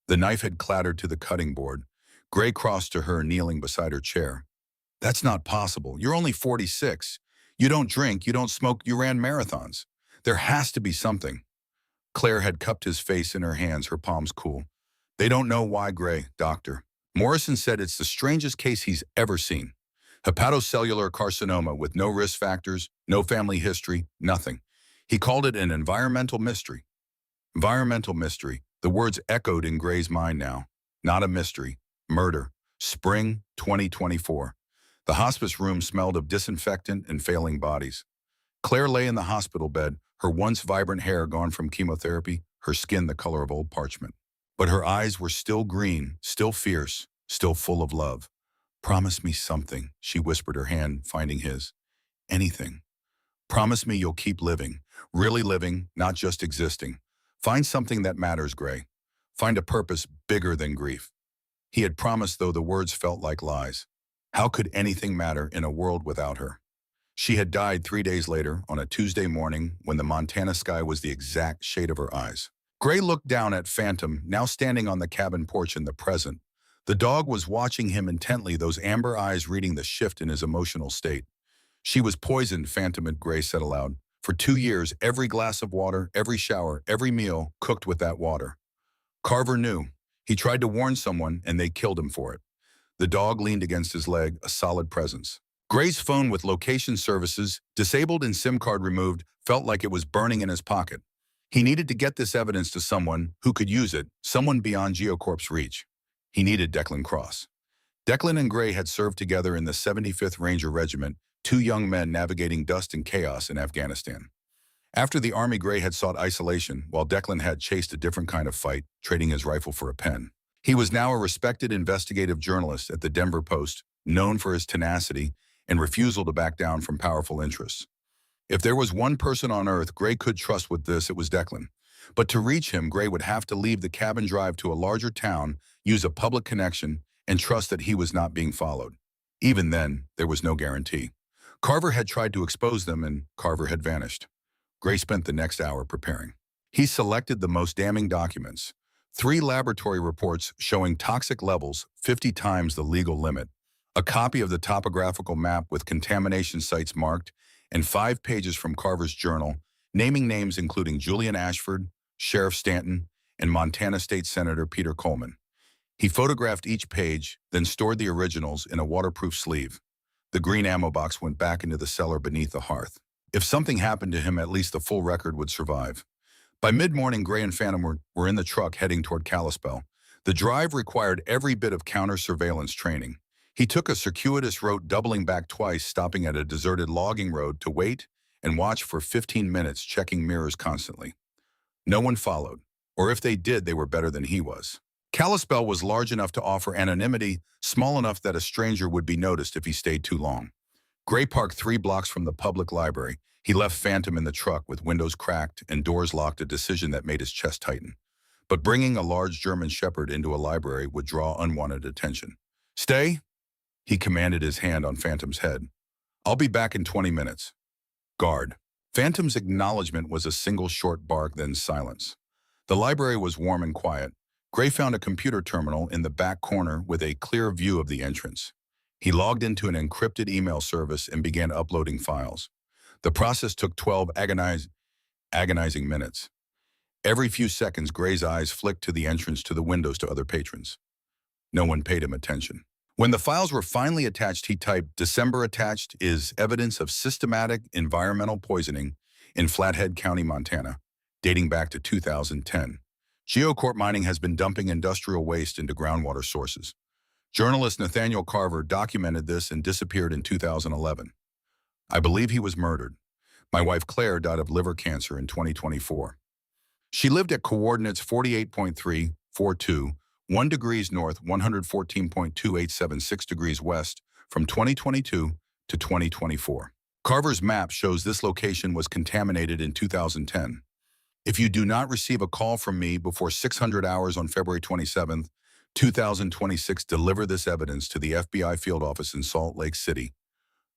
The knife had clattered to the cutting board. Gray crossed to her, kneeling beside her chair. That's not possible. You're only 46. You don't drink, you don't smoke, you ran marathons. There has to be something. Claire had cupped his face in her hands, her palms cool. They don't know why, Gray, doctor. Morrison said it's the strangest case he's ever seen. Hepatocellular carcinoma with no risk factors, no family history, nothing. He called it an environmental mystery. Environmental mystery. The words echoed in Gray's mind now. Not a mystery. Murder. Spring 2024. The hospice room smelled of disinfectant and failing bodies. Claire lay in the hospital bed, her once vibrant hair gone from chemotherapy, her skin the color of old parchment. But her eyes were still green, still fierce, still full of love. Promise me something, she whispered, her hand finding his. Anything. Promise me you'll keep living, really living, not just existing. Find something that matters, Gray. Find a purpose bigger than grief. He had promised, though the words felt like lies. How could anything matter in a world without her? She had died 3 days later on a Tuesday morning when the Montana sky was the exact shade of her eyes. Gray looked down at Phantom, now standing on the cabin porch in the present. The dog was watching him intently, those amber eyes reading the shift in his emotional state. She was poisoned, Phantom and Gray said aloud. For 2 years, every glass of water, every shower, every meal cooked with that water. Carver knew. He tried to warn someone, and they killed him for it. The dog leaned against his leg, a solid presence. Gray's phone with location services, disabled and SIM card removed, felt like it was burning in his pocket. He needed to get this evidence to someone who could use it, someone beyond GeoCorp's reach. He needed Declan Cross. Declan and Gray had served together in the 75th Ranger Regiment, two young men navigating dust and chaos in Afghanistan. After the Army, Gray had sought isolation, while Declan had chased a different kind of fight, trading his rifle for a pen. He was now a respected investigative journalist at the Denver Post, known for his tenacity and refusal to back down from powerful interests. If there was one person on Earth Gray could trust with this, it was Declan. But to reach him, Gray would have to leave the cabin, drive to a larger town, use a public connection, and trust that he was not being followed. Even then, there was no guarantee. Carver had tried to expose them, and Carver had vanished. Gray spent the next hour preparing. He selected the most damning documents: 3 laboratory reports showing toxic levels 50 times the legal limit, a copy of the topographical map with contamination sites marked, and 5 pages from Carver's journal, naming names including Julian Ashford, Sheriff Stanton, and Montana State Senator Peter Coleman. He photographed each page, then stored the originals in a waterproof sleeve. The green ammo box went back into the cellar beneath the hearth. If something happened to him, at least the full record would survive. By mid-morning, Gray and Phantom were in the truck heading toward Kalispell. The drive required every bit of counter-surveillance training. He took a circuitous route, doubling back twice, stopping at a deserted logging road to wait and watch for 15 minutes, checking mirrors constantly. No one followed, or if they did, they were better than he was. Kalispell was large enough to offer anonymity, small enough that a stranger would be noticed if he stayed too long. Gray parked 3 blocks from the public library. He left Phantom in the truck with windows cracked and doors locked, a decision that made his chest tighten. But bringing a large German Shepherd into a library would draw unwanted attention. "Stay," he commanded, his hand on Phantom's head. "I'll be back in 20 minutes. Guard." Phantom's acknowledgement was a single short bark, then silence. The library was warm and quiet. Gray found a computer terminal in the back corner with a clear view of the entrance. He logged into an encrypted email service and began uploading files. The process took 12 agonizing minutes. Every few seconds, Gray's eyes flicked to the entrance, to the windows, to other patrons. No one paid him attention. When the files were finally attached, he typed, "December attached is evidence of systematic environmental poisoning in Flathead County, Montana, dating back to 2010. GeoCorp Mining has been dumping industrial waste into groundwater sources. Journalist Nathaniel Carver documented this and disappeared in 2011. I believe he was murdered. My wife Claire died of liver cancer in 2024. She lived at coordinates 48.342, 1 degrees north, 114.2876 degrees west from 2022 to 2024. Carver's map shows this location was contaminated in 2010. If you do not receive a call from me before 600 hours on February 27th, 2026, deliver this evidence to the FBI field office in Salt Lake City.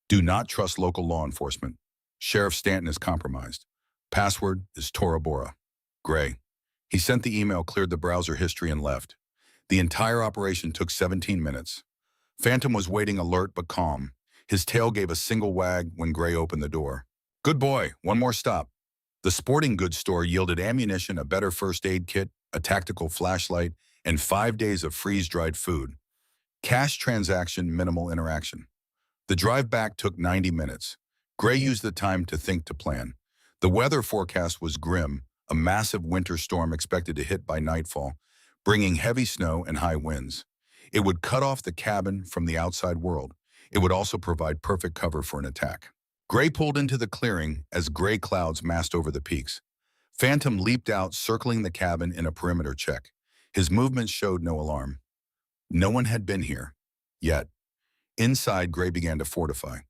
Do not trust local law enforcement. Sheriff Stanton is compromised. Password is Tora Bora." Gray. He sent the email, cleared the browser history, and left. The entire operation took 17 minutes. Phantom was waiting, alert but calm. His tail gave a single wag when Gray opened the door. "Good boy, one more stop." The sporting goods store yielded ammunition, a better first aid kit, a tactical flashlight, and 5 days of freeze-dried food. Cash transaction, minimal interaction. The drive back took 90 minutes. Gray used the time to think, to plan. The weather forecast was grim, a massive winter storm expected to hit by nightfall, bringing heavy snow and high winds. It would cut off the cabin from the outside world. It would also provide perfect cover for an attack. Gray pulled into the clearing as gray clouds massed over the peaks. Phantom leaped out, circling the cabin in a perimeter check. His movements showed no alarm. No one had been here, yet. Inside, Gray began to fortify.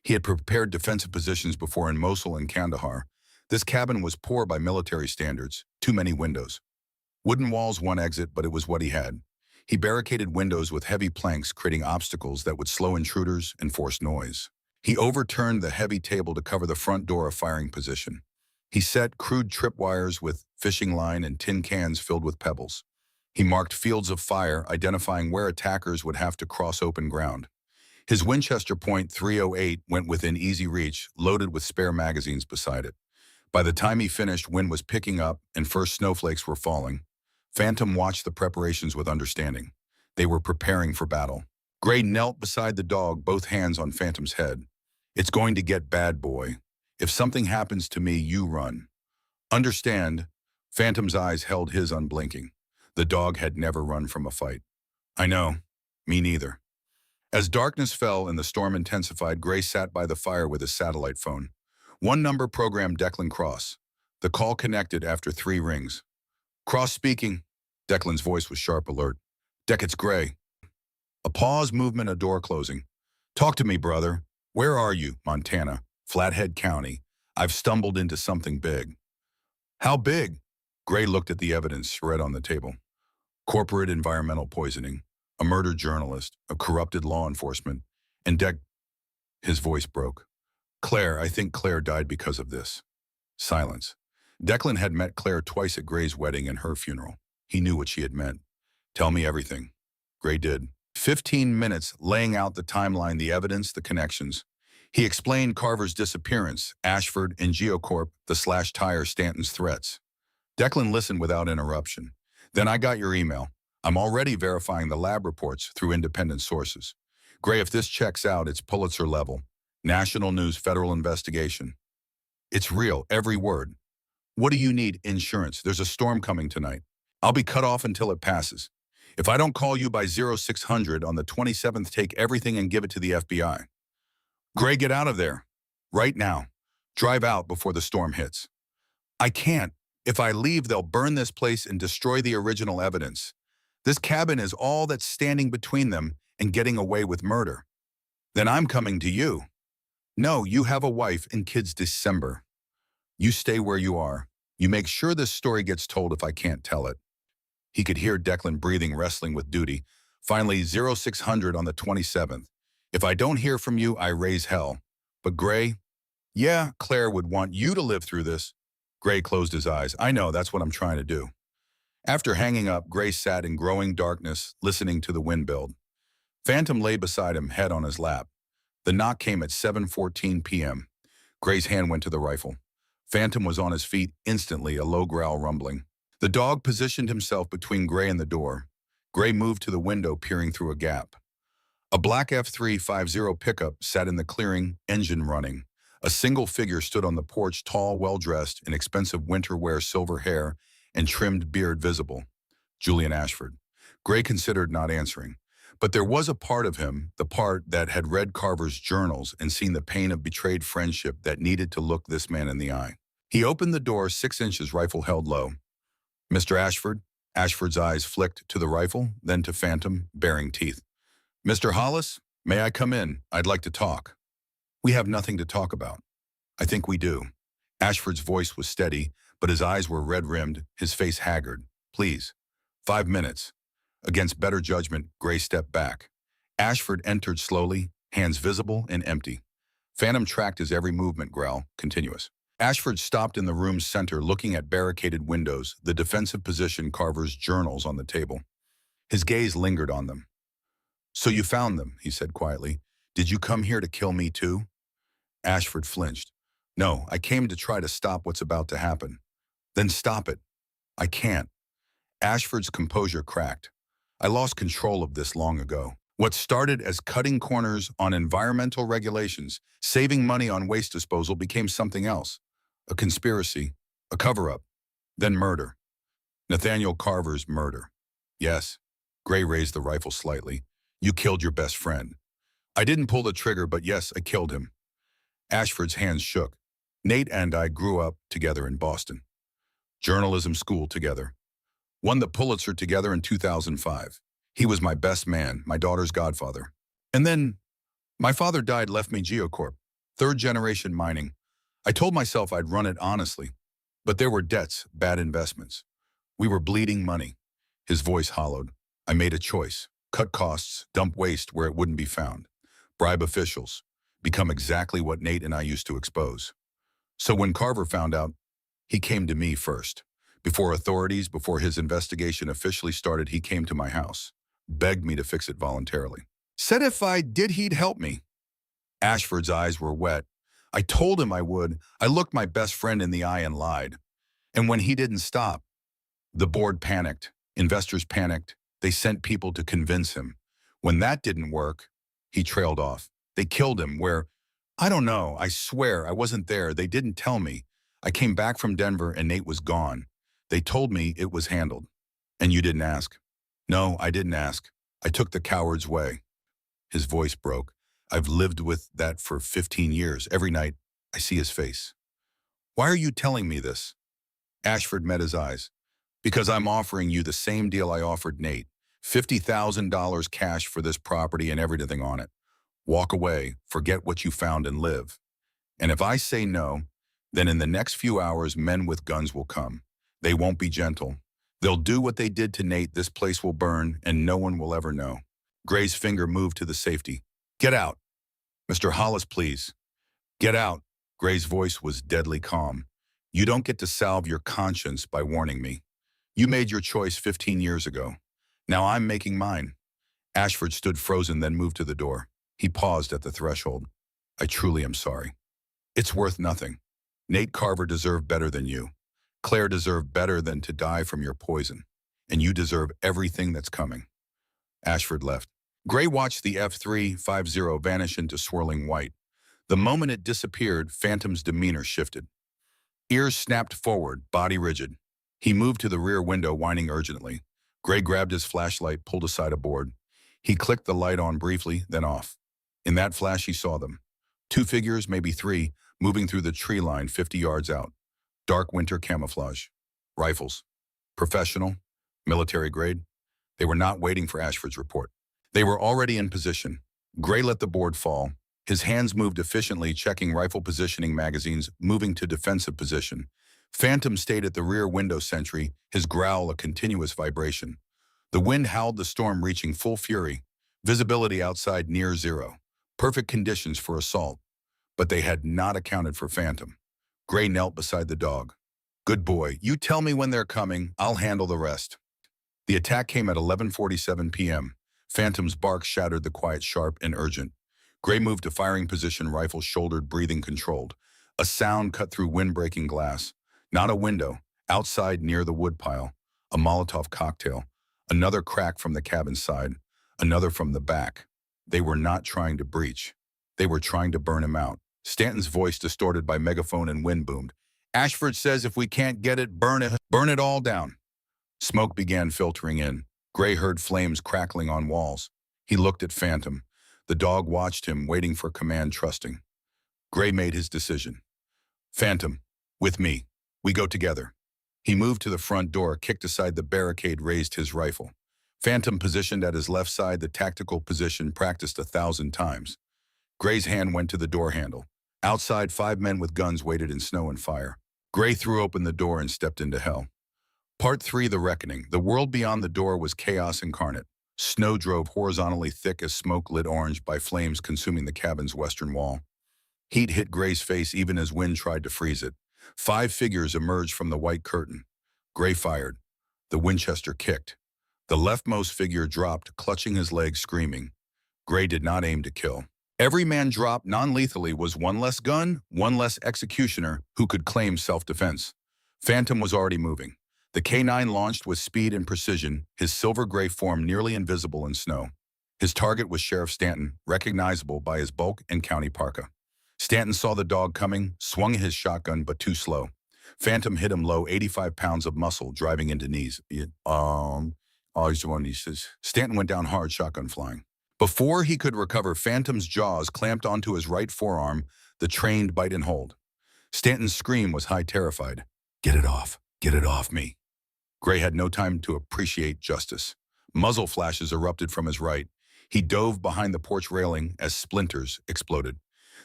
He had prepared defensive positions before in Mosul and Kandahar. This cabin was poor by military standards, too many windows. Wooden walls, one exit, but it was what he had. He barricaded windows with heavy planks, creating obstacles that would slow intruders and force noise. He overturned the heavy table to cover the front door of firing position. He set crude tripwires with fishing line and tin cans filled with pebbles. He marked fields of fire, identifying where attackers would have to cross open ground. His Winchester .308 went within easy reach, loaded with spare magazines beside it. By the time he finished, wind was picking up and first snowflakes were falling. Phantom watched the preparations with understanding. They were preparing for battle. Gray knelt beside the dog, both hands on Phantom's head. It's going to get bad, boy. If something happens to me, you run. Understand? Phantom's eyes held his unblinking. The dog had never run from a fight. I know. Me neither. As darkness fell and the storm intensified, Gray sat by the fire with his satellite phone. One number programmed Declan Cross. The call connected after 3 rings. Cross speaking. Declan's voice was sharp alert. Deck, it's Gray. A pause, movement, a door closing. Talk to me, brother. Where are you? Montana, Flathead County. I've stumbled into something big. How big? Gray looked at the evidence spread on the table. Corporate environmental poisoning, a murdered journalist, a corrupted law enforcement, and his voice broke. Claire, I think Claire died because of this. Silence. Declan had met Claire twice at Gray's wedding and her funeral. He knew what she had meant. Tell me everything. Gray did. 15 minutes laying out the timeline, the evidence, the connections. He explained Carver's disappearance, Ashford and Geocorp, the slash tire Stanton's threats. Declan listened without interruption. Then I got your email. I'm already verifying the lab reports through independent sources. Gray, if this checks out, it's Pulitzer level. National news, federal investigation. It's real, every word. What do you need? Insurance. There's a storm coming tonight. I'll be cut off until it passes. If I don't call you by 0600 on the 27th, take everything and give it to the FBI. Gray, get out of there. Right now. Drive out before the storm hits. I can't. If I leave, they'll burn this place and destroy the original evidence. This cabin is all that's standing between them and getting away with murder. Then I'm coming to you. No, you have a wife and kids. December. You stay where you are. You make sure this story gets told if I can't tell it. He could hear Declan breathing, wrestling with duty. Finally, 0600 on the 27th. If I don't hear from you, I raise hell. But Gray, yeah, Claire would want you to live through this. Gray closed his eyes. I know, that's what I'm trying to do. After hanging up, Gray sat in growing darkness, listening to the wind build. Phantom lay beside him, head on his lap. The knock came at 7:14 p.m. Gray's hand went to the rifle. Phantom was on his feet instantly, a low growl rumbling. The dog positioned himself between Gray and the door. Gray moved to the window, peering through a gap. A black F350 pickup sat in the clearing, engine running. A single figure stood on the porch, tall, well-dressed, in expensive winter wear, silver hair, and trimmed beard visible. Julian Ashford. Gray considered not answering. But there was a part of him, the part that had read Carver's journals and seen the pain of betrayed friendship, that needed to look this man in the eye. He opened the door, 6 inches, rifle held low. Mr. Ashford? Ashford's eyes flicked to the rifle, then to Phantom, baring teeth. Mr. Hollis, may I come in? I'd like to talk. We have nothing to talk about. I think we do. Ashford's voice was steady, but his eyes were red-rimmed, his face haggard. Please. 5 minutes. Against better judgment, Gray stepped back. Ashford entered slowly, hands visible and empty. Phantom tracked his every movement, growl, continuous. Ashford stopped in the room's center, looking at barricaded windows, the defensive position, Carver's journals on the table. His gaze lingered on them. So you found them, he said quietly. Did you come here to kill me too? Ashford flinched. No, I came to try to stop what's about to happen. Then stop it. I can't. Ashford's composure cracked. I lost control of this long ago. What started as cutting corners on environmental regulations, saving money on waste disposal, became something else. A conspiracy, a cover-up, then murder. Nathaniel Carver's murder. Yes. Gray raised the rifle slightly. You killed your best friend. I didn't pull the trigger, but yes, I killed him. Ashford's hands shook. Nate and I grew up together in Boston. Journalism school together. Won the Pulitzer together in 2005. He was my best man, my daughter's godfather. And then, my father died, left me Geocorp, 3rd-generation mining. I told myself I'd run it honestly, but there were debts, bad investments. We were bleeding money. His voice hollowed. I made a choice. Cut costs, dump waste where it wouldn't be found. Bribe officials. become exactly what Nate and I used to expose. So when Carver found out, he came to me first. Before authorities, before his investigation officially started, he came to my house, begged me to fix it voluntarily. Said if I did, he'd help me. Ashford's eyes were wet. I told him I would. I looked my best friend in the eye and lied. And when he didn't stop, the board panicked. Investors panicked. They sent people to convince him. When that didn't work, he trailed off. They killed him where, I don't know, I swear I wasn't there. They didn't tell me. I came back from Denver and Nate was gone. They told me it was handled. And you didn't ask. No, I didn't ask. I took the coward's way. His voice broke. I've lived with that for 15 years. Every night, I see his face. Why are you telling me this? Ashford met his eyes. Because I'm offering you the same deal I offered Nate. $50,000 cash for this property and everything on it. Walk away, forget what you found and live. And if I say no, then in the next few hours, men with guns will come. They won't be gentle. They'll do what they did to Nate. This place will burn and no one will ever know. Gray's finger moved to the safety. Get out. Mr. Hollis, please. Get out. Gray's voice was deadly calm. You don't get to salve your conscience by warning me. You made your choice 15 years ago. Now I'm making mine. Ashford stood frozen, then moved to the door. He paused at the threshold. I truly am sorry. It's worth nothing. Nate Carver deserved better than you. Claire deserved better than to die from your poison. And you deserve everything that's coming. Ashford left. Gray watched the F-350 vanish into swirling white. The moment it disappeared, Phantom's demeanor shifted. Ears snapped forward, body rigid. He moved to the rear window, whining urgently. Gray grabbed his flashlight, pulled aside a board. He clicked the light on briefly, then off. In that flash, he saw them. Two figures, maybe three, moving through the tree line 50 yards out. Dark winter camouflage. Rifles. Professional. Military grade. They were not waiting for Ashford's report. They were already in position. Gray let the board fall. His hands moved efficiently, checking rifle positioning magazines, moving to defensive position. Phantom stayed at the rear window sentry, his growl a continuous vibration. The wind howled, the storm reaching full fury. Visibility outside near zero. Perfect conditions for assault. But they had not accounted for Phantom. Gray knelt beside the dog. Good boy, you tell me when they're coming, I'll handle the rest. The attack came at 11:47 p.m. Phantom's bark shattered the quiet, sharp and urgent. Gray moved to firing position, rifle shouldered, breathing controlled. A sound cut through wind-breaking glass. Not a window. Outside near the woodpile. A Molotov cocktail. Another crack from the cabin side. Another from the back. They were not trying to breach. They were trying to burn him out. Stanton's voice distorted by megaphone and wind boomed. Ashford says if we can't get it, burn it all down. Smoke began filtering in. Gray heard flames crackling on walls. He looked at Phantom. The dog watched him, waiting for command, trusting. Gray made his decision. Phantom, with me. We go together. He moved to the front door, kicked aside the barricade, raised his rifle. Phantom positioned at his left side, the tactical position practiced 1,000 times. Gray's hand went to the door handle. Outside, 5 men with guns waited in snow and fire. Gray threw open the door and stepped into hell. Part 3, The Reckoning. The world beyond the door was chaos incarnate. Snow drove horizontally, thick as smoke lit orange by flames consuming the cabin's western wall. Heat hit Gray's face even as wind tried to freeze it. 5 figures emerged from the white curtain. Gray fired. The Winchester kicked. The leftmost figure dropped, clutching his legs, screaming. Gray did not aim to kill. Every man dropped non-lethally was one less gun, one less executioner who could claim self-defense. Phantom was already moving. The K-9 launched with speed and precision, his silver-gray form nearly invisible in snow. His target was Sheriff Stanton, recognizable by his bulk and county parka. Stanton saw the dog coming, swung his shotgun, but too slow. Phantom hit him low, 85 pounds of muscle, driving into knees. Stanton went down hard, shotgun flying. Before he could recover, Phantom's jaws clamped onto his right forearm, the trained bite and hold. Stanton's scream was high, terrified. Get it off me. Gray had no time to appreciate justice. Muzzle flashes erupted from his right. He dove behind the porch railing as splinters exploded.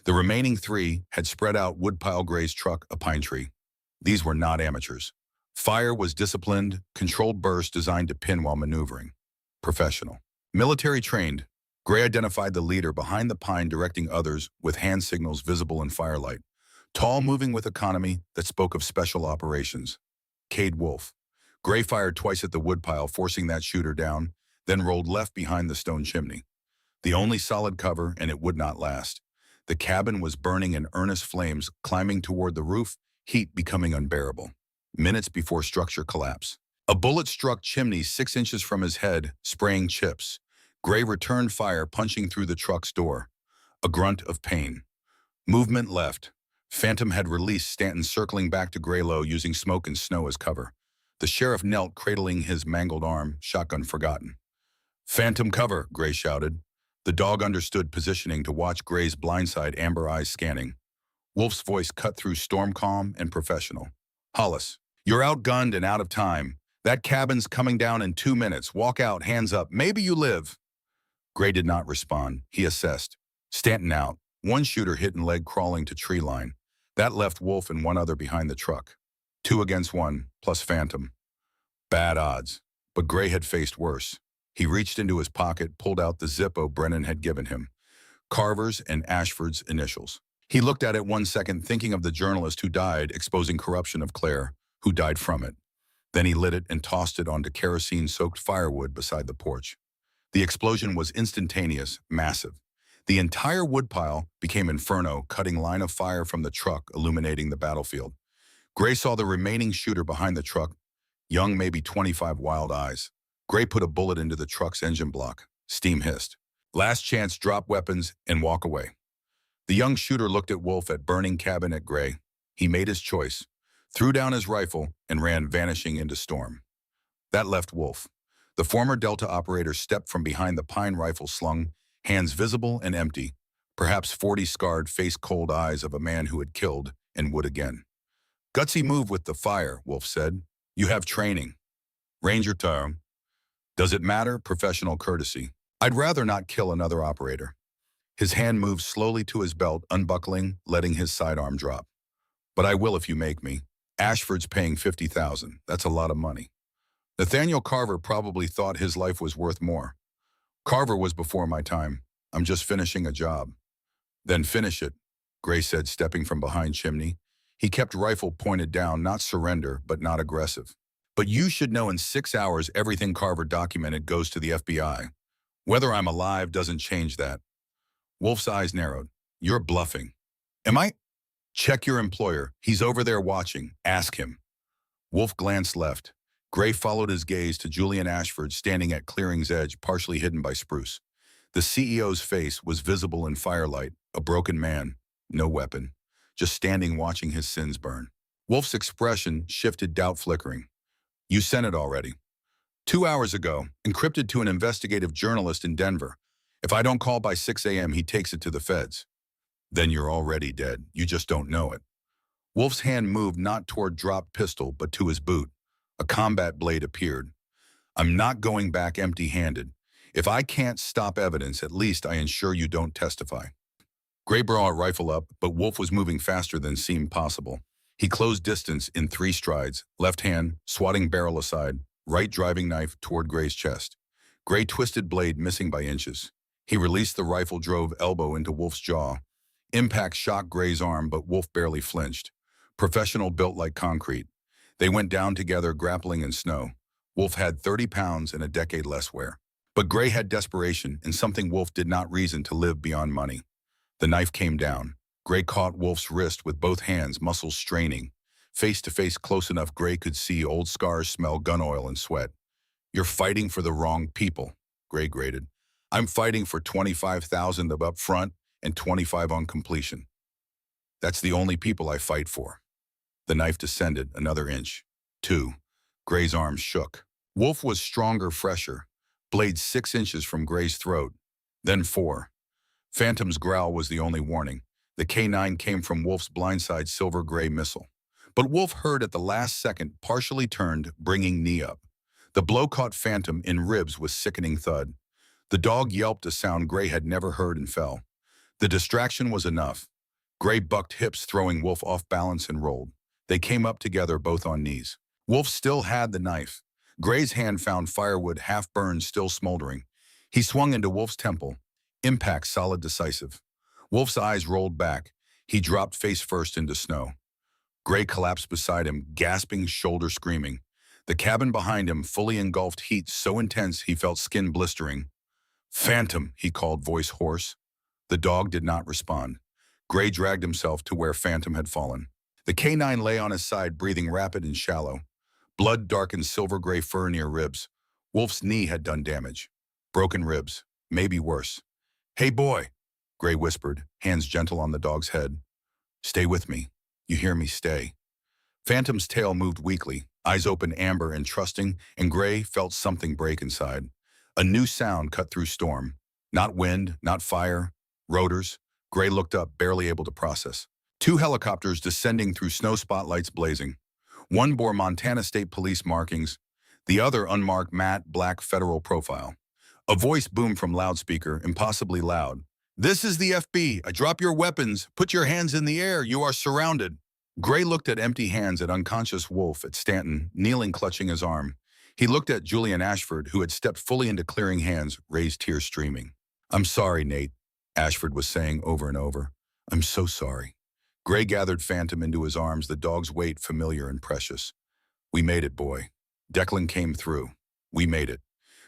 The remaining 3 had spread out Woodpile Gray's truck, a pine tree. These were not amateurs. Fire was disciplined, controlled burst designed to pin while maneuvering. Professional. Military trained. Gray identified the leader behind the pine directing others with hand signals visible in firelight. Tall, moving with economy that spoke of special operations. Cade Wolf. Gray fired twice at the woodpile, forcing that shooter down, then rolled left behind the stone chimney. The only solid cover, and it would not last. The cabin was burning in earnest flames, climbing toward the roof, heat becoming unbearable. Minutes before structure collapse. A bullet struck chimney 6 inches from his head, spraying chips. Gray returned fire, punching through the truck's door. A grunt of pain. Movement left. Phantom had released Stanton, circling back to Graylow, using smoke and snow as cover. The sheriff knelt, cradling his mangled arm, shotgun forgotten. "Phantom cover," Gray shouted. The dog understood positioning to watch Gray's blindside, amber eyes scanning. Wolf's voice cut through storm calm and professional. "Hollis, you're outgunned and out of time. That cabin's coming down in 2 minutes. Walk out, hands up. Maybe you live." Gray did not respond. He assessed. Stanton out. One shooter hit and leg crawling to tree line. That left Wolf and one other behind the truck. 2 against 1, plus Phantom. Bad odds. But Gray had faced worse. He reached into his pocket, pulled out the Zippo Brennan had given him. Carver's and Ashford's initials. He looked at it 1 second, thinking of the journalist who died exposing corruption of Claire, who died from it. Then he lit it and tossed it onto kerosene-soaked firewood beside the porch. The explosion was instantaneous, massive. The entire woodpile became inferno, cutting line of fire from the truck, illuminating the battlefield. Gray saw the remaining shooter behind the truck, young, maybe 25, wild eyes. Gray put a bullet into the truck's engine block. Steam hissed. Last chance, drop weapons and walk away. The young shooter looked at Wolf, at burning cabin, at Gray. He made his choice, threw down his rifle, and ran, vanishing into storm. That left Wolf. The former Delta operator stepped from behind the pine, rifle slung, hands visible and empty, perhaps 40 scarred, face-cold eyes of a man who had killed and would again. "Gutsy move with the fire," Wolf said. "You have training." "Ranger term." "Does it matter?" "Professional courtesy." "I'd rather not kill another operator." His hand moved slowly to his belt, unbuckling, letting his sidearm drop. "But I will if you make me. Ashford's paying $50,000. That's a lot of money." Nathaniel Carver probably thought his life was worth more. "Carver was before my time. I'm just finishing a job." "Then finish it," Gray said, stepping from behind chimney. He kept rifle pointed down, not surrender, but not aggressive. "But you should know in 6 hours everything Carver documented goes to the FBI. Whether I'm alive doesn't change that." Wolf's eyes narrowed. "You're bluffing." "Am I?" "Check your employer. He's over there watching. Ask him." Wolf glanced left. Gray followed his gaze to Julian Ashford, standing at clearing's edge, partially hidden by spruce. The CEO's face was visible in firelight, a broken man, no weapon, just standing watching his sins burn. Wolf's expression shifted, doubt flickering. "You sent it already." 2 hours ago, encrypted to an investigative journalist in Denver. If I don't call by 6 a.m., he takes it to the feds." "Then you're already dead. You just don't know it." Wolf's hand moved not toward dropped pistol, but to his boot. A combat blade appeared. "I'm not going back empty-handed. If I can't stop evidence, at least I ensure you don't testify." Gray brought a rifle up, but Wolf was moving faster than seemed possible. He closed distance in 3 strides, left hand, swatting barrel aside, right driving knife toward Gray's chest. Gray twisted blade, missing by inches. He released the rifle, drove elbow into Wolf's jaw. Impact shocked Gray's arm, but Wolf barely flinched. Professional, built like concrete. They went down together, grappling in snow. Wolf had 30 pounds and a decade less wear. But Gray had desperation and something Wolf did not, reason to live beyond money. The knife came down. Gray caught Wolf's wrist with both hands, muscles straining. Face to face, close enough Gray could see old scars, smell gun oil and sweat. "You're fighting for the wrong people," Gray grated. "I'm fighting for 25,000 of up front and 25 on completion. That's the only people I fight for." The knife descended another inch. 2. Gray's arms shook. Wolf was stronger, fresher. Blade 6 inches from Gray's throat. Then 4. Phantom's growl was the only warning. The K9 came from Wolf's blindside, silver-gray missile. But Wolf heard at the last second, partially turned, bringing knee up. The blow caught Phantom in ribs with sickening thud. The dog yelped, a sound Gray had never heard, and fell. The distraction was enough. Gray bucked hips, throwing Wolf off balance, and rolled. They came up together, both on knees. Wolf still had the knife. Gray's hand found firewood, half burned, still smoldering. He swung into Wolf's temple. Impact solid, decisive. Wolf's eyes rolled back. He dropped face first into snow. Gray collapsed beside him, gasping, shoulder screaming. The cabin behind him fully engulfed heat so intense he felt skin blistering. Phantom, he called, voice hoarse. The dog did not respond. Gray dragged himself to where Phantom had fallen. The canine lay on his side, breathing rapid and shallow. Blood darkened silver-gray fur near ribs. Wolf's knee had done damage. Broken ribs, maybe worse. "Hey, boy," Gray whispered, hands gentle on the dog's head. "Stay with me. You hear me, stay." Phantom's tail moved weakly, eyes open amber and trusting, and Gray felt something break inside. A new sound cut through storm. Not wind, not fire. Rotors. Gray looked up, barely able to process. Two helicopters descending through snow spotlights blazing. One bore Montana State Police markings, the other unmarked matte black federal profile. A voice boomed from loudspeaker, impossibly loud. "This is the FB. Drop your weapons. Put your hands in the air. You are surrounded." Gray looked at empty hands, at unconscious Wolf, at Stanton, kneeling clutching his arm. He looked at Julian Ashford, who had stepped fully into clearing hands, raised tears streaming. "I'm sorry, Nate," Ashford was saying over and over. "I'm so sorry." Gray gathered Phantom into his arms, the dog's weight familiar and precious. "We made it, boy." Declan came through. "We made it."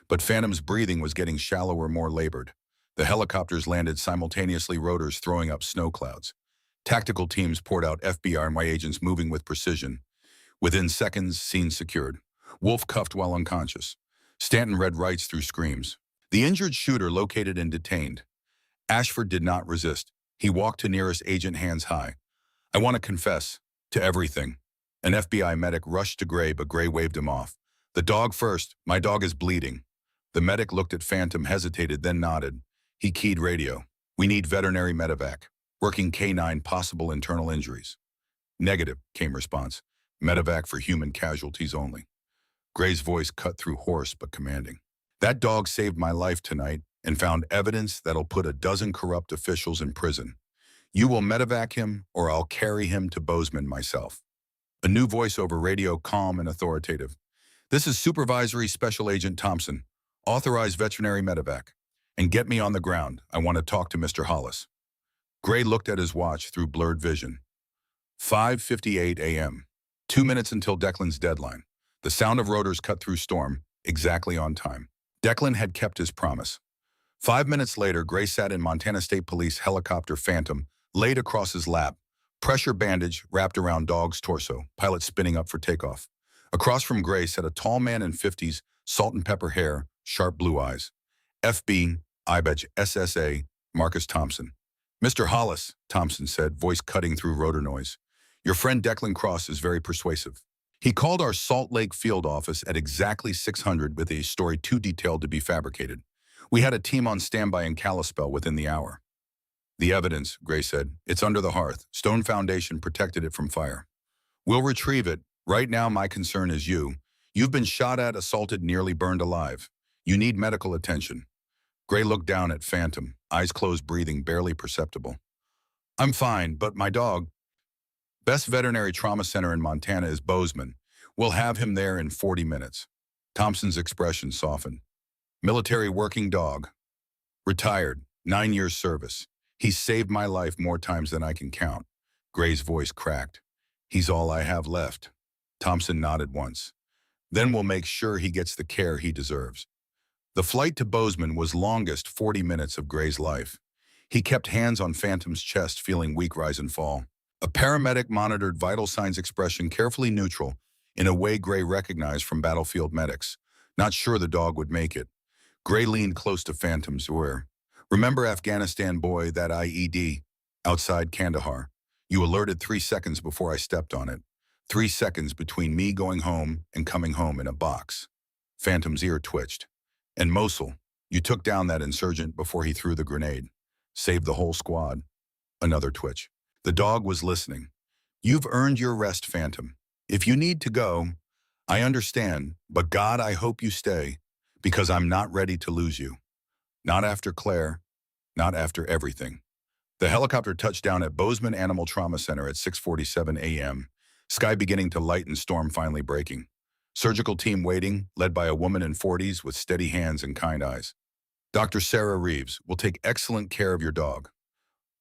But Phantom's breathing was getting shallower, more labored. The helicopters landed simultaneously, rotors throwing up snow clouds. Tactical teams poured out, FBI agents moving with precision. Within seconds, scene secured. Wolf cuffed while unconscious. Stanton read rights through screams. The injured shooter located and detained. Ashford did not resist. He walked to nearest agent, hands high. "I want to confess to everything." An FBI medic rushed to Gray, but Gray waved him off. "The dog first. My dog is bleeding." The medic looked at Phantom, hesitated, then nodded. He keyed radio. "We need veterinary medevac. Working K9, possible internal injuries." "Negative," came response. "Medevac for human casualties only." Gray's voice cut through, hoarse but commanding. "That dog saved my life tonight and found evidence that'll put a dozen corrupt officials in prison. You will medevac him, or I'll carry him to Bozeman myself." A new voice over radio, calm and authoritative. "This is Supervisory Special Agent Thompson. Authorize veterinary medevac. And get me on the ground. I want to talk to Mr. Hollis." Gray looked at his watch through blurred vision. 5:58 a.m. 2 minutes until Declan's deadline. The sound of rotors cut through storm, exactly on time. Declan had kept his promise. 5 minutes later, Gray sat in Montana State Police helicopter Phantom, laid across his lap, pressure bandage wrapped around dog's torso, pilot spinning up for takeoff. Across from Gray sat a tall man in 50s, salt and pepper hair, sharp blue eyes. FB, IBEDGE, SSA, Marcus Thompson. "Mr. Hollis," Thompson said, voice cutting through rotor noise. "Your friend Declan Cross is very persuasive. He called our Salt Lake field office at exactly 600 with a story too detailed to be fabricated. We had a team on standby in Kalispell within the hour." "The evidence," Gray said. "It's under the hearth. Stone foundation protected it from fire. We'll retrieve it. Right now my concern is you. You've been shot at, assaulted, nearly burned alive. You need medical attention." Gray looked down at Phantom, eyes closed, breathing barely perceptible. "I'm fine, but my dog—" "Best veterinary trauma center in Montana is Bozeman. We'll have him there in 40 minutes. Thompson's expression softened. "Military working dog. Retired, 9 years service. He's saved my life more times than I can count." Gray's voice cracked. "He's all I have left." Thompson nodded once. "Then we'll make sure he gets the care he deserves." The flight to Bozeman was longest 40 minutes of Gray's life. He kept hands on Phantom's chest, feeling weak rise and fall. A paramedic monitored vital signs, expression carefully neutral, in a way Gray recognized from battlefield medics. Not sure the dog would make it. Gray leaned close to Phantom's ear. "Remember Afghanistan, boy, that IED outside Kandahar? You alerted 3 seconds before I stepped on it. 3 seconds between me going home and coming home in a box." Phantom's ear twitched. "And Mosul, you took down that insurgent before he threw the grenade. Saved the whole squad." Another twitch. The dog was listening. "You've earned your rest, Phantom. If you need to go, I understand, but God, I hope you stay, because I'm not ready to lose you. Not after Claire, not after everything." The helicopter touched down at Bozeman Animal Trauma Center at 6:47 a.m., sky beginning to lighten, storm finally breaking. Surgical team waiting, led by a woman in 40s with steady hands and kind eyes. Dr. Sarah Reeves will take excellent care of your dog.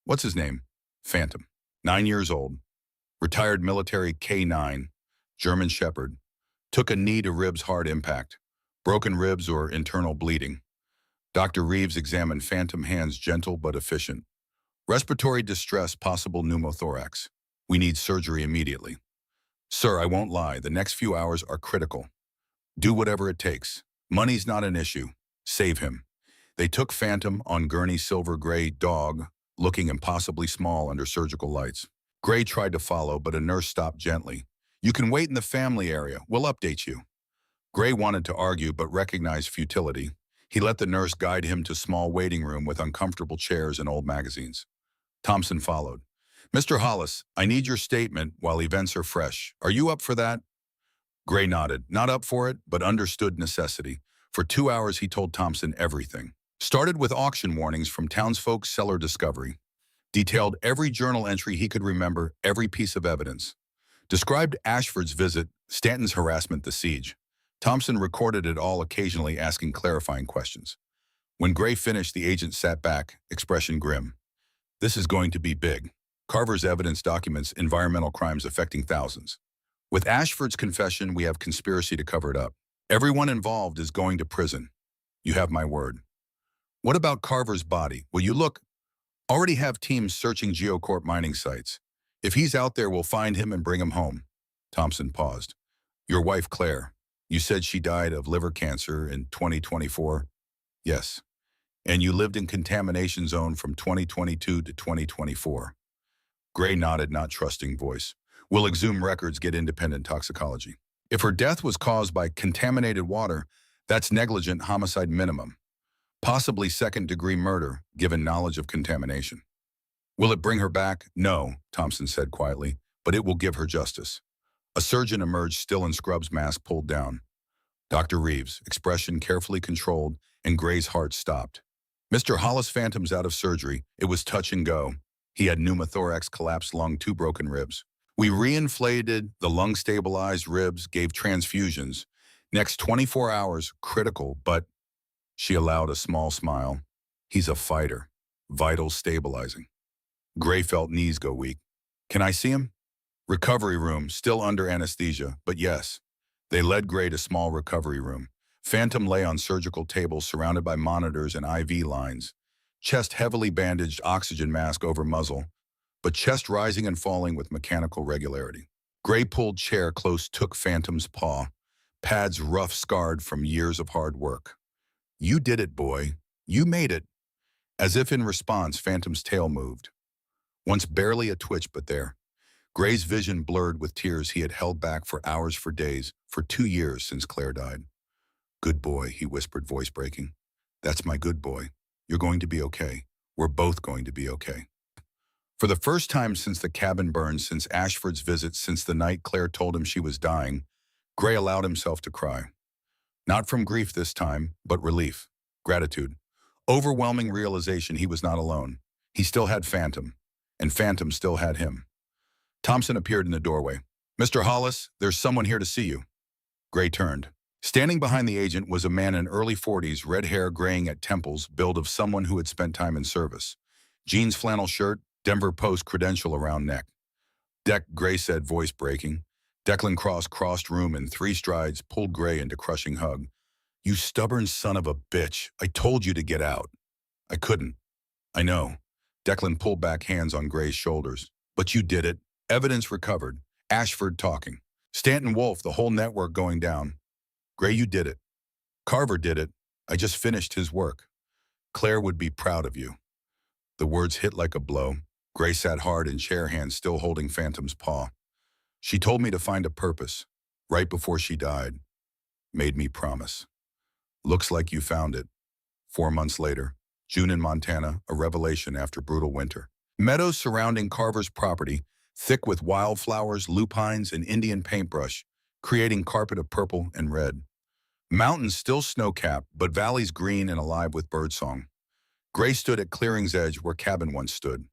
What's his name? Phantom. 9 years old. Retired military K9, German Shepherd. Took a knee to ribs hard impact. Broken ribs or internal bleeding. Dr. Reeves examined Phantom hands gentle but efficient. Respiratory distress, possible pneumothorax. We need surgery immediately. Sir, I won't lie, the next few hours are critical. Do whatever it takes. Money's not an issue. Save him. They took Phantom on Gurney's silver-gray dog, looking impossibly small under surgical lights. Gray tried to follow, but a nurse stopped gently. You can wait in the family area. We'll update you. Gray wanted to argue, but recognized futility. He let the nurse guide him to a small waiting room with uncomfortable chairs and old magazines. Thompson followed. Mr. Hollis, I need your statement while events are fresh. Are you up for that? Gray nodded. Not up for it, but understood necessity. For 2 hours, he told Thompson everything. Started with auction warnings from townsfolk seller discovery. Detailed every journal entry he could remember, every piece of evidence. Described Ashford's visit, Stanton's harassment, the siege. Thompson recorded it all, occasionally asking clarifying questions. When Gray finished, the agent sat back, expression grim. This is going to be big. Carver's evidence documents environmental crimes affecting thousands. With Ashford's confession, we have conspiracy to cover it up. Everyone involved is going to prison. You have my word. What about Carver's body? Will you look? Already have teams searching Geocorp mining sites. If he's out there, we'll find him and bring him home. Thompson paused. Your wife, Claire, you said she died of liver cancer in 2024? Yes. And you lived in contamination zone from 2022 to 2024. Gray nodded, not trusting voice. We'll exhume records, get independent toxicology. If her death was caused by contaminated water, that's negligent homicide minimum. Possibly second-degree murder, given knowledge of contamination. Will it bring her back? No, Thompson said quietly, but it will give her justice. A surgeon emerged, still in scrubs, mask pulled down. Dr. Reeves, expression carefully controlled, and Gray's heart stopped. Mr. Hollis, Phantom's out of surgery. It was touch and go. He had pneumothorax, collapsed lung, 2 broken ribs. We reinflated the lung, stabilized ribs, gave transfusions. Next 24 hours, critical, but she allowed a small smile. He's a fighter. Vitals stabilizing. Gray felt knees go weak. Can I see him? Recovery room, still under anesthesia, but yes. They led Gray to small recovery room. Phantom lay on surgical table surrounded by monitors and IV lines. Chest heavily bandaged, oxygen mask over muzzle, but chest rising and falling with mechanical regularity. Gray pulled chair close, took Phantom's paw. Pads rough, scarred from years of hard work. You did it, boy. You made it. As if in response, Phantom's tail moved. Once barely a twitch, but there. Gray's vision blurred with tears he had held back for hours, for days, for 2 years since Claire died. Good boy, he whispered, voice breaking. That's my good boy. You're going to be okay. We're both going to be okay. For the first time since the cabin burned, since Ashford's visit, since the night Claire told him she was dying, Gray allowed himself to cry. Not from grief this time, but relief, gratitude, overwhelming realization he was not alone. He still had Phantom, and Phantom still had him. Thompson appeared in the doorway. Mr. Hollis, there's someone here to see you. Gray turned. Standing behind the agent was a man in early 40s, red hair graying at temples, build of someone who had spent time in service. Jeans, flannel shirt, Denver Post credential around neck. Deck, Gray said, voice breaking. Declan crossed room in 3 strides, pulled Gray into crushing hug. You stubborn son of a bitch. I told you to get out. I couldn't. I know. Declan pulled back, hands on Gray's shoulders. But you did it. Evidence recovered. Ashford talking. Stanton Wolf, the whole network going down. Gray, you did it. Carver did it. I just finished his work. Claire would be proud of you. The words hit like a blow. Gray sat hard in chair, hands still holding Phantom's paw. She told me to find a purpose, right before she died. Made me promise. Looks like you found it. 4 months later, June in Montana, a revelation after brutal winter. Meadows surrounding Carver's property, thick with wildflowers, lupines, and Indian paintbrush, creating carpet of purple and red. Mountains still snow-capped, but valleys green and alive with birdsong. Gray stood at clearing's edge where cabin once stood.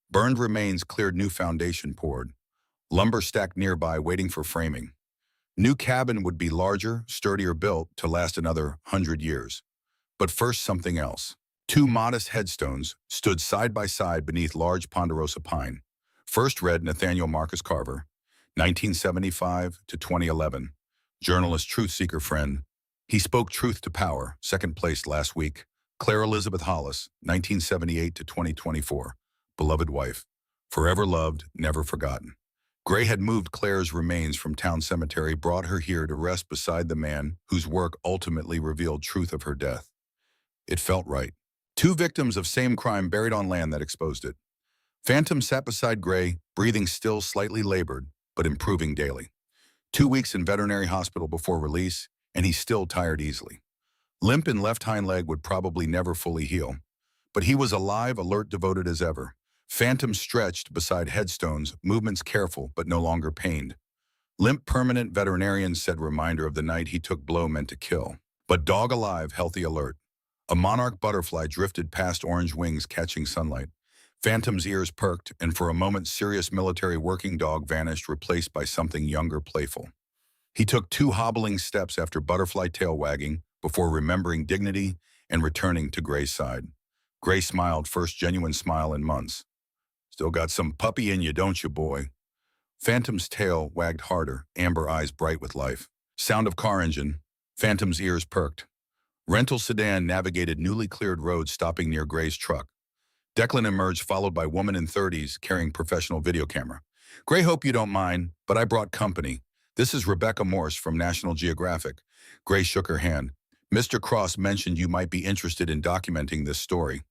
Burned remains cleared, new foundation poured. Lumber stacked nearby, waiting for framing. New cabin would be larger, sturdier built to last another 100 years. But first, something else. Two modest headstones stood side by side beneath large ponderosa pine. First read Nathaniel Marcus Carver, 1975 to 2011. Journalist, truth seeker friend. He spoke truth to power, second place last week. Claire Elizabeth Hollis, 1978 to 2024. Beloved wife. Forever loved, never forgotten. Gray had moved Claire's remains from town cemetery, brought her here to rest beside the man whose work ultimately revealed truth of her death. It felt right. Two victims of same crime buried on land that exposed it. Phantom sat beside Gray, breathing still slightly labored, but improving daily. 2 weeks in veterinary hospital before release, and he's still tired easily. Limp in left hind leg would probably never fully heal. But he was alive, alert, devoted as ever. Phantom stretched beside headstones, movements careful but no longer pained. Limp permanent, veterinarian said, reminder of the night he took blow meant to kill. But dog alive, healthy, alert. A monarch butterfly drifted past, orange wings catching sunlight. Phantom's ears perked, and for a moment serious military working dog vanished, replaced by something younger, playful. He took 2 hobbling steps after butterfly tail wagging, before remembering dignity and returning to Gray's side. Gray smiled, first genuine smile in months. Still got some puppy in you, don't you, boy? Phantom's tail wagged harder, amber eyes bright with life. Sound of car engine. Phantom's ears perked. Rental sedan navigated newly cleared roads, stopping near Gray's truck. Declan emerged, followed by woman in 30s carrying professional video camera. Gray, hope you don't mind, but I brought company. This is Rebecca Morse from National Geographic. Gray shook her hand. Mr. Cross mentioned you might be interested in documenting this story.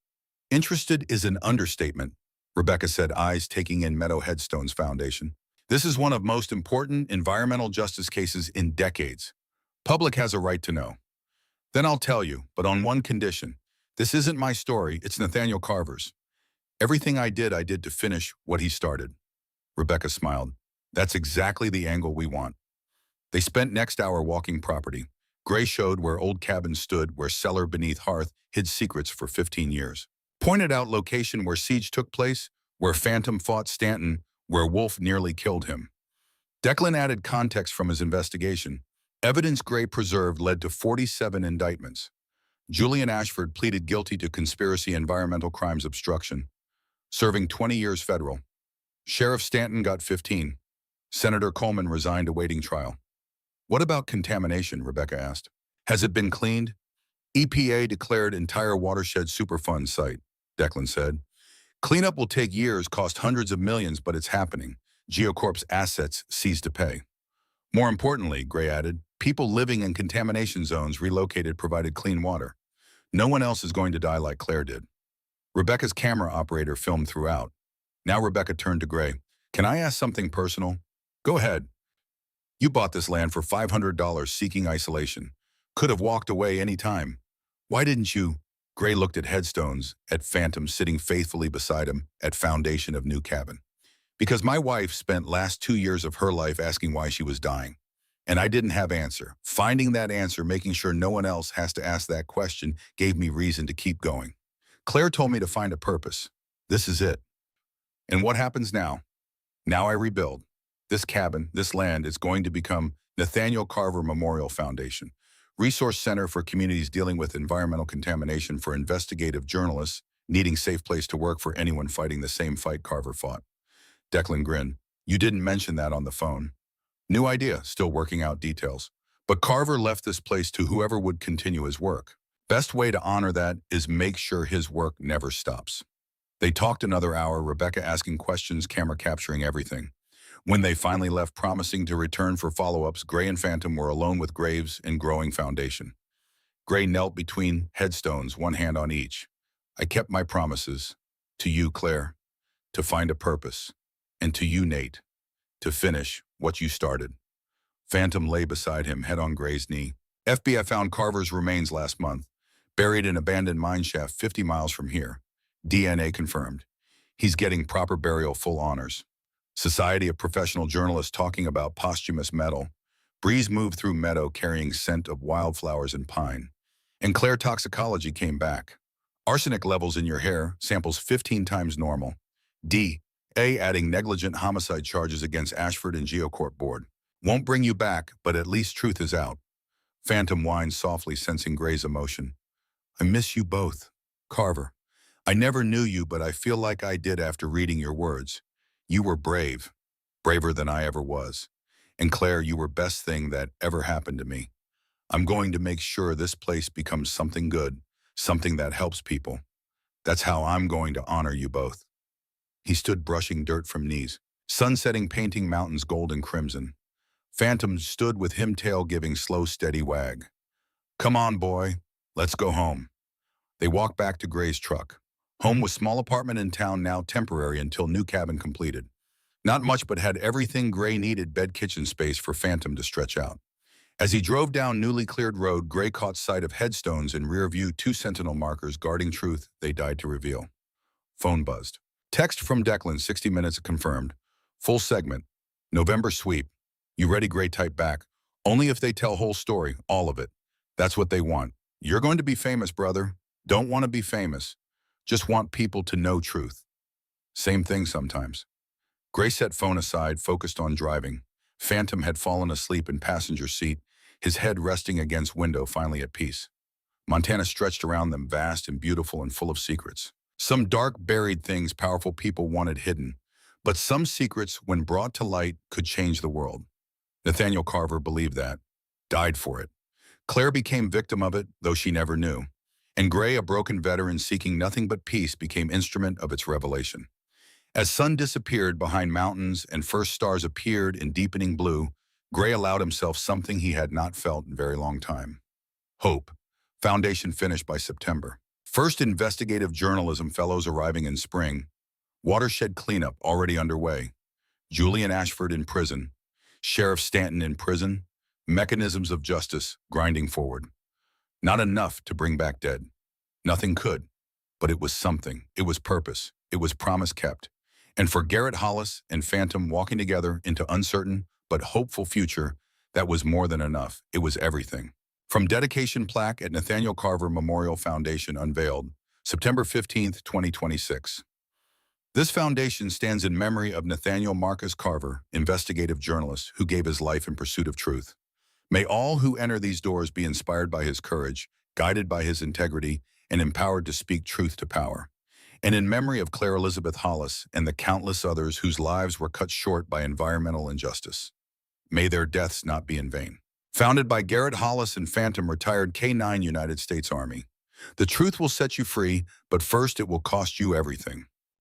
Interested is an understatement, Rebecca said, eyes taking in Meadow Headstones Foundation. This is one of most important environmental justice cases in decades. Public has a right to know. Then I'll tell you, but on one condition. This isn't my story, it's Nathaniel Carver's. Everything I did to finish what he started. Rebecca smiled. That's exactly the angle we want. They spent next hour walking property. Gray showed where old cabins stood, where cellar beneath hearth hid secrets for 15 years. Pointed out location where siege took place, where Phantom fought Stanton, where Wolf nearly killed him. Declan added context from his investigation. Evidence Gray preserved led to 47 indictments. Julian Ashford pleaded guilty to conspiracy, environmental crimes, obstruction, serving 20 years federal. Sheriff Stanton got 15. Senator Coleman resigned awaiting trial. What about contamination, Rebecca asked. Has it been cleaned? EPA declared entire watershed Superfund site, Declan said. Cleanup will take years, cost hundreds of millions, but it's happening. Geocorp's assets ceased to pay. More importantly, Gray added, people living in contamination zones relocated, provided clean water. No one else is going to die like Claire did. Rebecca's camera operator filmed throughout. Now Rebecca turned to Gray. Can I ask something personal? Go ahead. You bought this land for $500 seeking isolation. Could have walked away any time. Why didn't you? Gray looked at headstones, at Phantom sitting faithfully beside him, at foundation of new cabin. Because my wife spent last 2 years of her life asking why she was dying. And I didn't have answer. Finding that answer, making sure no one else has to ask that question, gave me reason to keep going. Claire told me to find a purpose. This is it. And what happens now? Now I rebuild. This cabin, this land, is going to become Nathaniel Carver Memorial Foundation, resource center for communities dealing with environmental contamination, for investigative journalists needing safe place to work, for anyone fighting the same fight Carver fought. Declan grinned. You didn't mention that on the phone. New idea, still working out details. But Carver left this place to whoever would continue his work. Best way to honor that is make sure his work never stops. They talked another hour, Rebecca asking questions, camera capturing everything. When they finally left, promising to return for follow-ups, Gray and Phantom were alone with graves and growing foundation. Gray knelt between headstones, one hand on each. I kept my promises. To you, Claire, to find a purpose. And to you, Nate, to finish what you started. Phantom lay beside him, head on Gray's knee. FBI found Carver's remains last month, buried in an abandoned mine shaft 50 miles from here. DNA confirmed. He's getting proper burial, full honors. Society of Professional Journalists talking about posthumous medal. Breeze moved through meadow carrying scent of wildflowers and pine. And Claire toxicology came back. Arsenic levels in your hair, samples 15 times normal. D. A. Adding negligent homicide charges against Ashford and Geocorp board. Won't bring you back, but at least truth is out. Phantom whined softly, sensing Gray's emotion. I miss you both. Carver, I never knew you, but I feel like I did after reading your words. You were brave, braver than I ever was. And Claire, you were best thing that ever happened to me. I'm going to make sure this place becomes something good, something that helps people. That's how I'm going to honor you both. He stood brushing dirt from knees, sunsetting painting mountains gold and crimson. Phantom stood with him tail giving slow steady wag. Come on, boy, let's go home. They walked back to Gray's truck. Home was small apartment in town, now temporary until new cabin completed. Not much, but had everything Gray needed: bed, kitchen space for Phantom to stretch out. As he drove down newly cleared road, Gray caught sight of headstones in rear view, two sentinel markers guarding truth they died to reveal. Phone buzzed. Text from Declan, 60 minutes confirmed. Full segment. November sweep. You ready? Gray typed back. Only if they tell whole story, all of it. That's what they want. You're going to be famous, brother. Don't want to be famous. Just want people to know truth. Same thing sometimes. Gray set phone aside, focused on driving. Phantom had fallen asleep in passenger seat, his head resting against window, finally at peace. Montana stretched around them, vast and beautiful and full of secrets. Some dark, buried things powerful people wanted hidden, but some secrets, when brought to light, could change the world. Nathaniel Carver believed that, died for it. Claire became victim of it, though she never knew. And Gray, a broken veteran seeking nothing but peace, became instrument of its revelation. As sun disappeared behind mountains and first stars appeared in deepening blue, Gray allowed himself something he had not felt in a very long time. Hope. Foundation finished by September. First investigative journalism fellows arriving in spring. Watershed cleanup already underway. Julian Ashford in prison. Sheriff Stanton in prison. Mechanisms of justice grinding forward. Not enough to bring back dead. Nothing could. But it was something. It was purpose. It was promise kept. And for Garrett Hollis and Phantom walking together into uncertain but hopeful future, that was more than enough. It was everything. From dedication plaque at Nathaniel Carver Memorial Foundation unveiled, September 15th, 2026. This foundation stands in memory of Nathaniel Marcus Carver, investigative journalist who gave his life in pursuit of truth. May all who enter these doors be inspired by his courage, guided by his integrity, and empowered to speak truth to power. And in memory of Claire Elizabeth Hollis and the countless others whose lives were cut short by environmental injustice, may their deaths not be in vain. Founded by Garrett Hollis and Phantom, retired K-9 United States Army. The truth will set you free, but first it will cost you everything.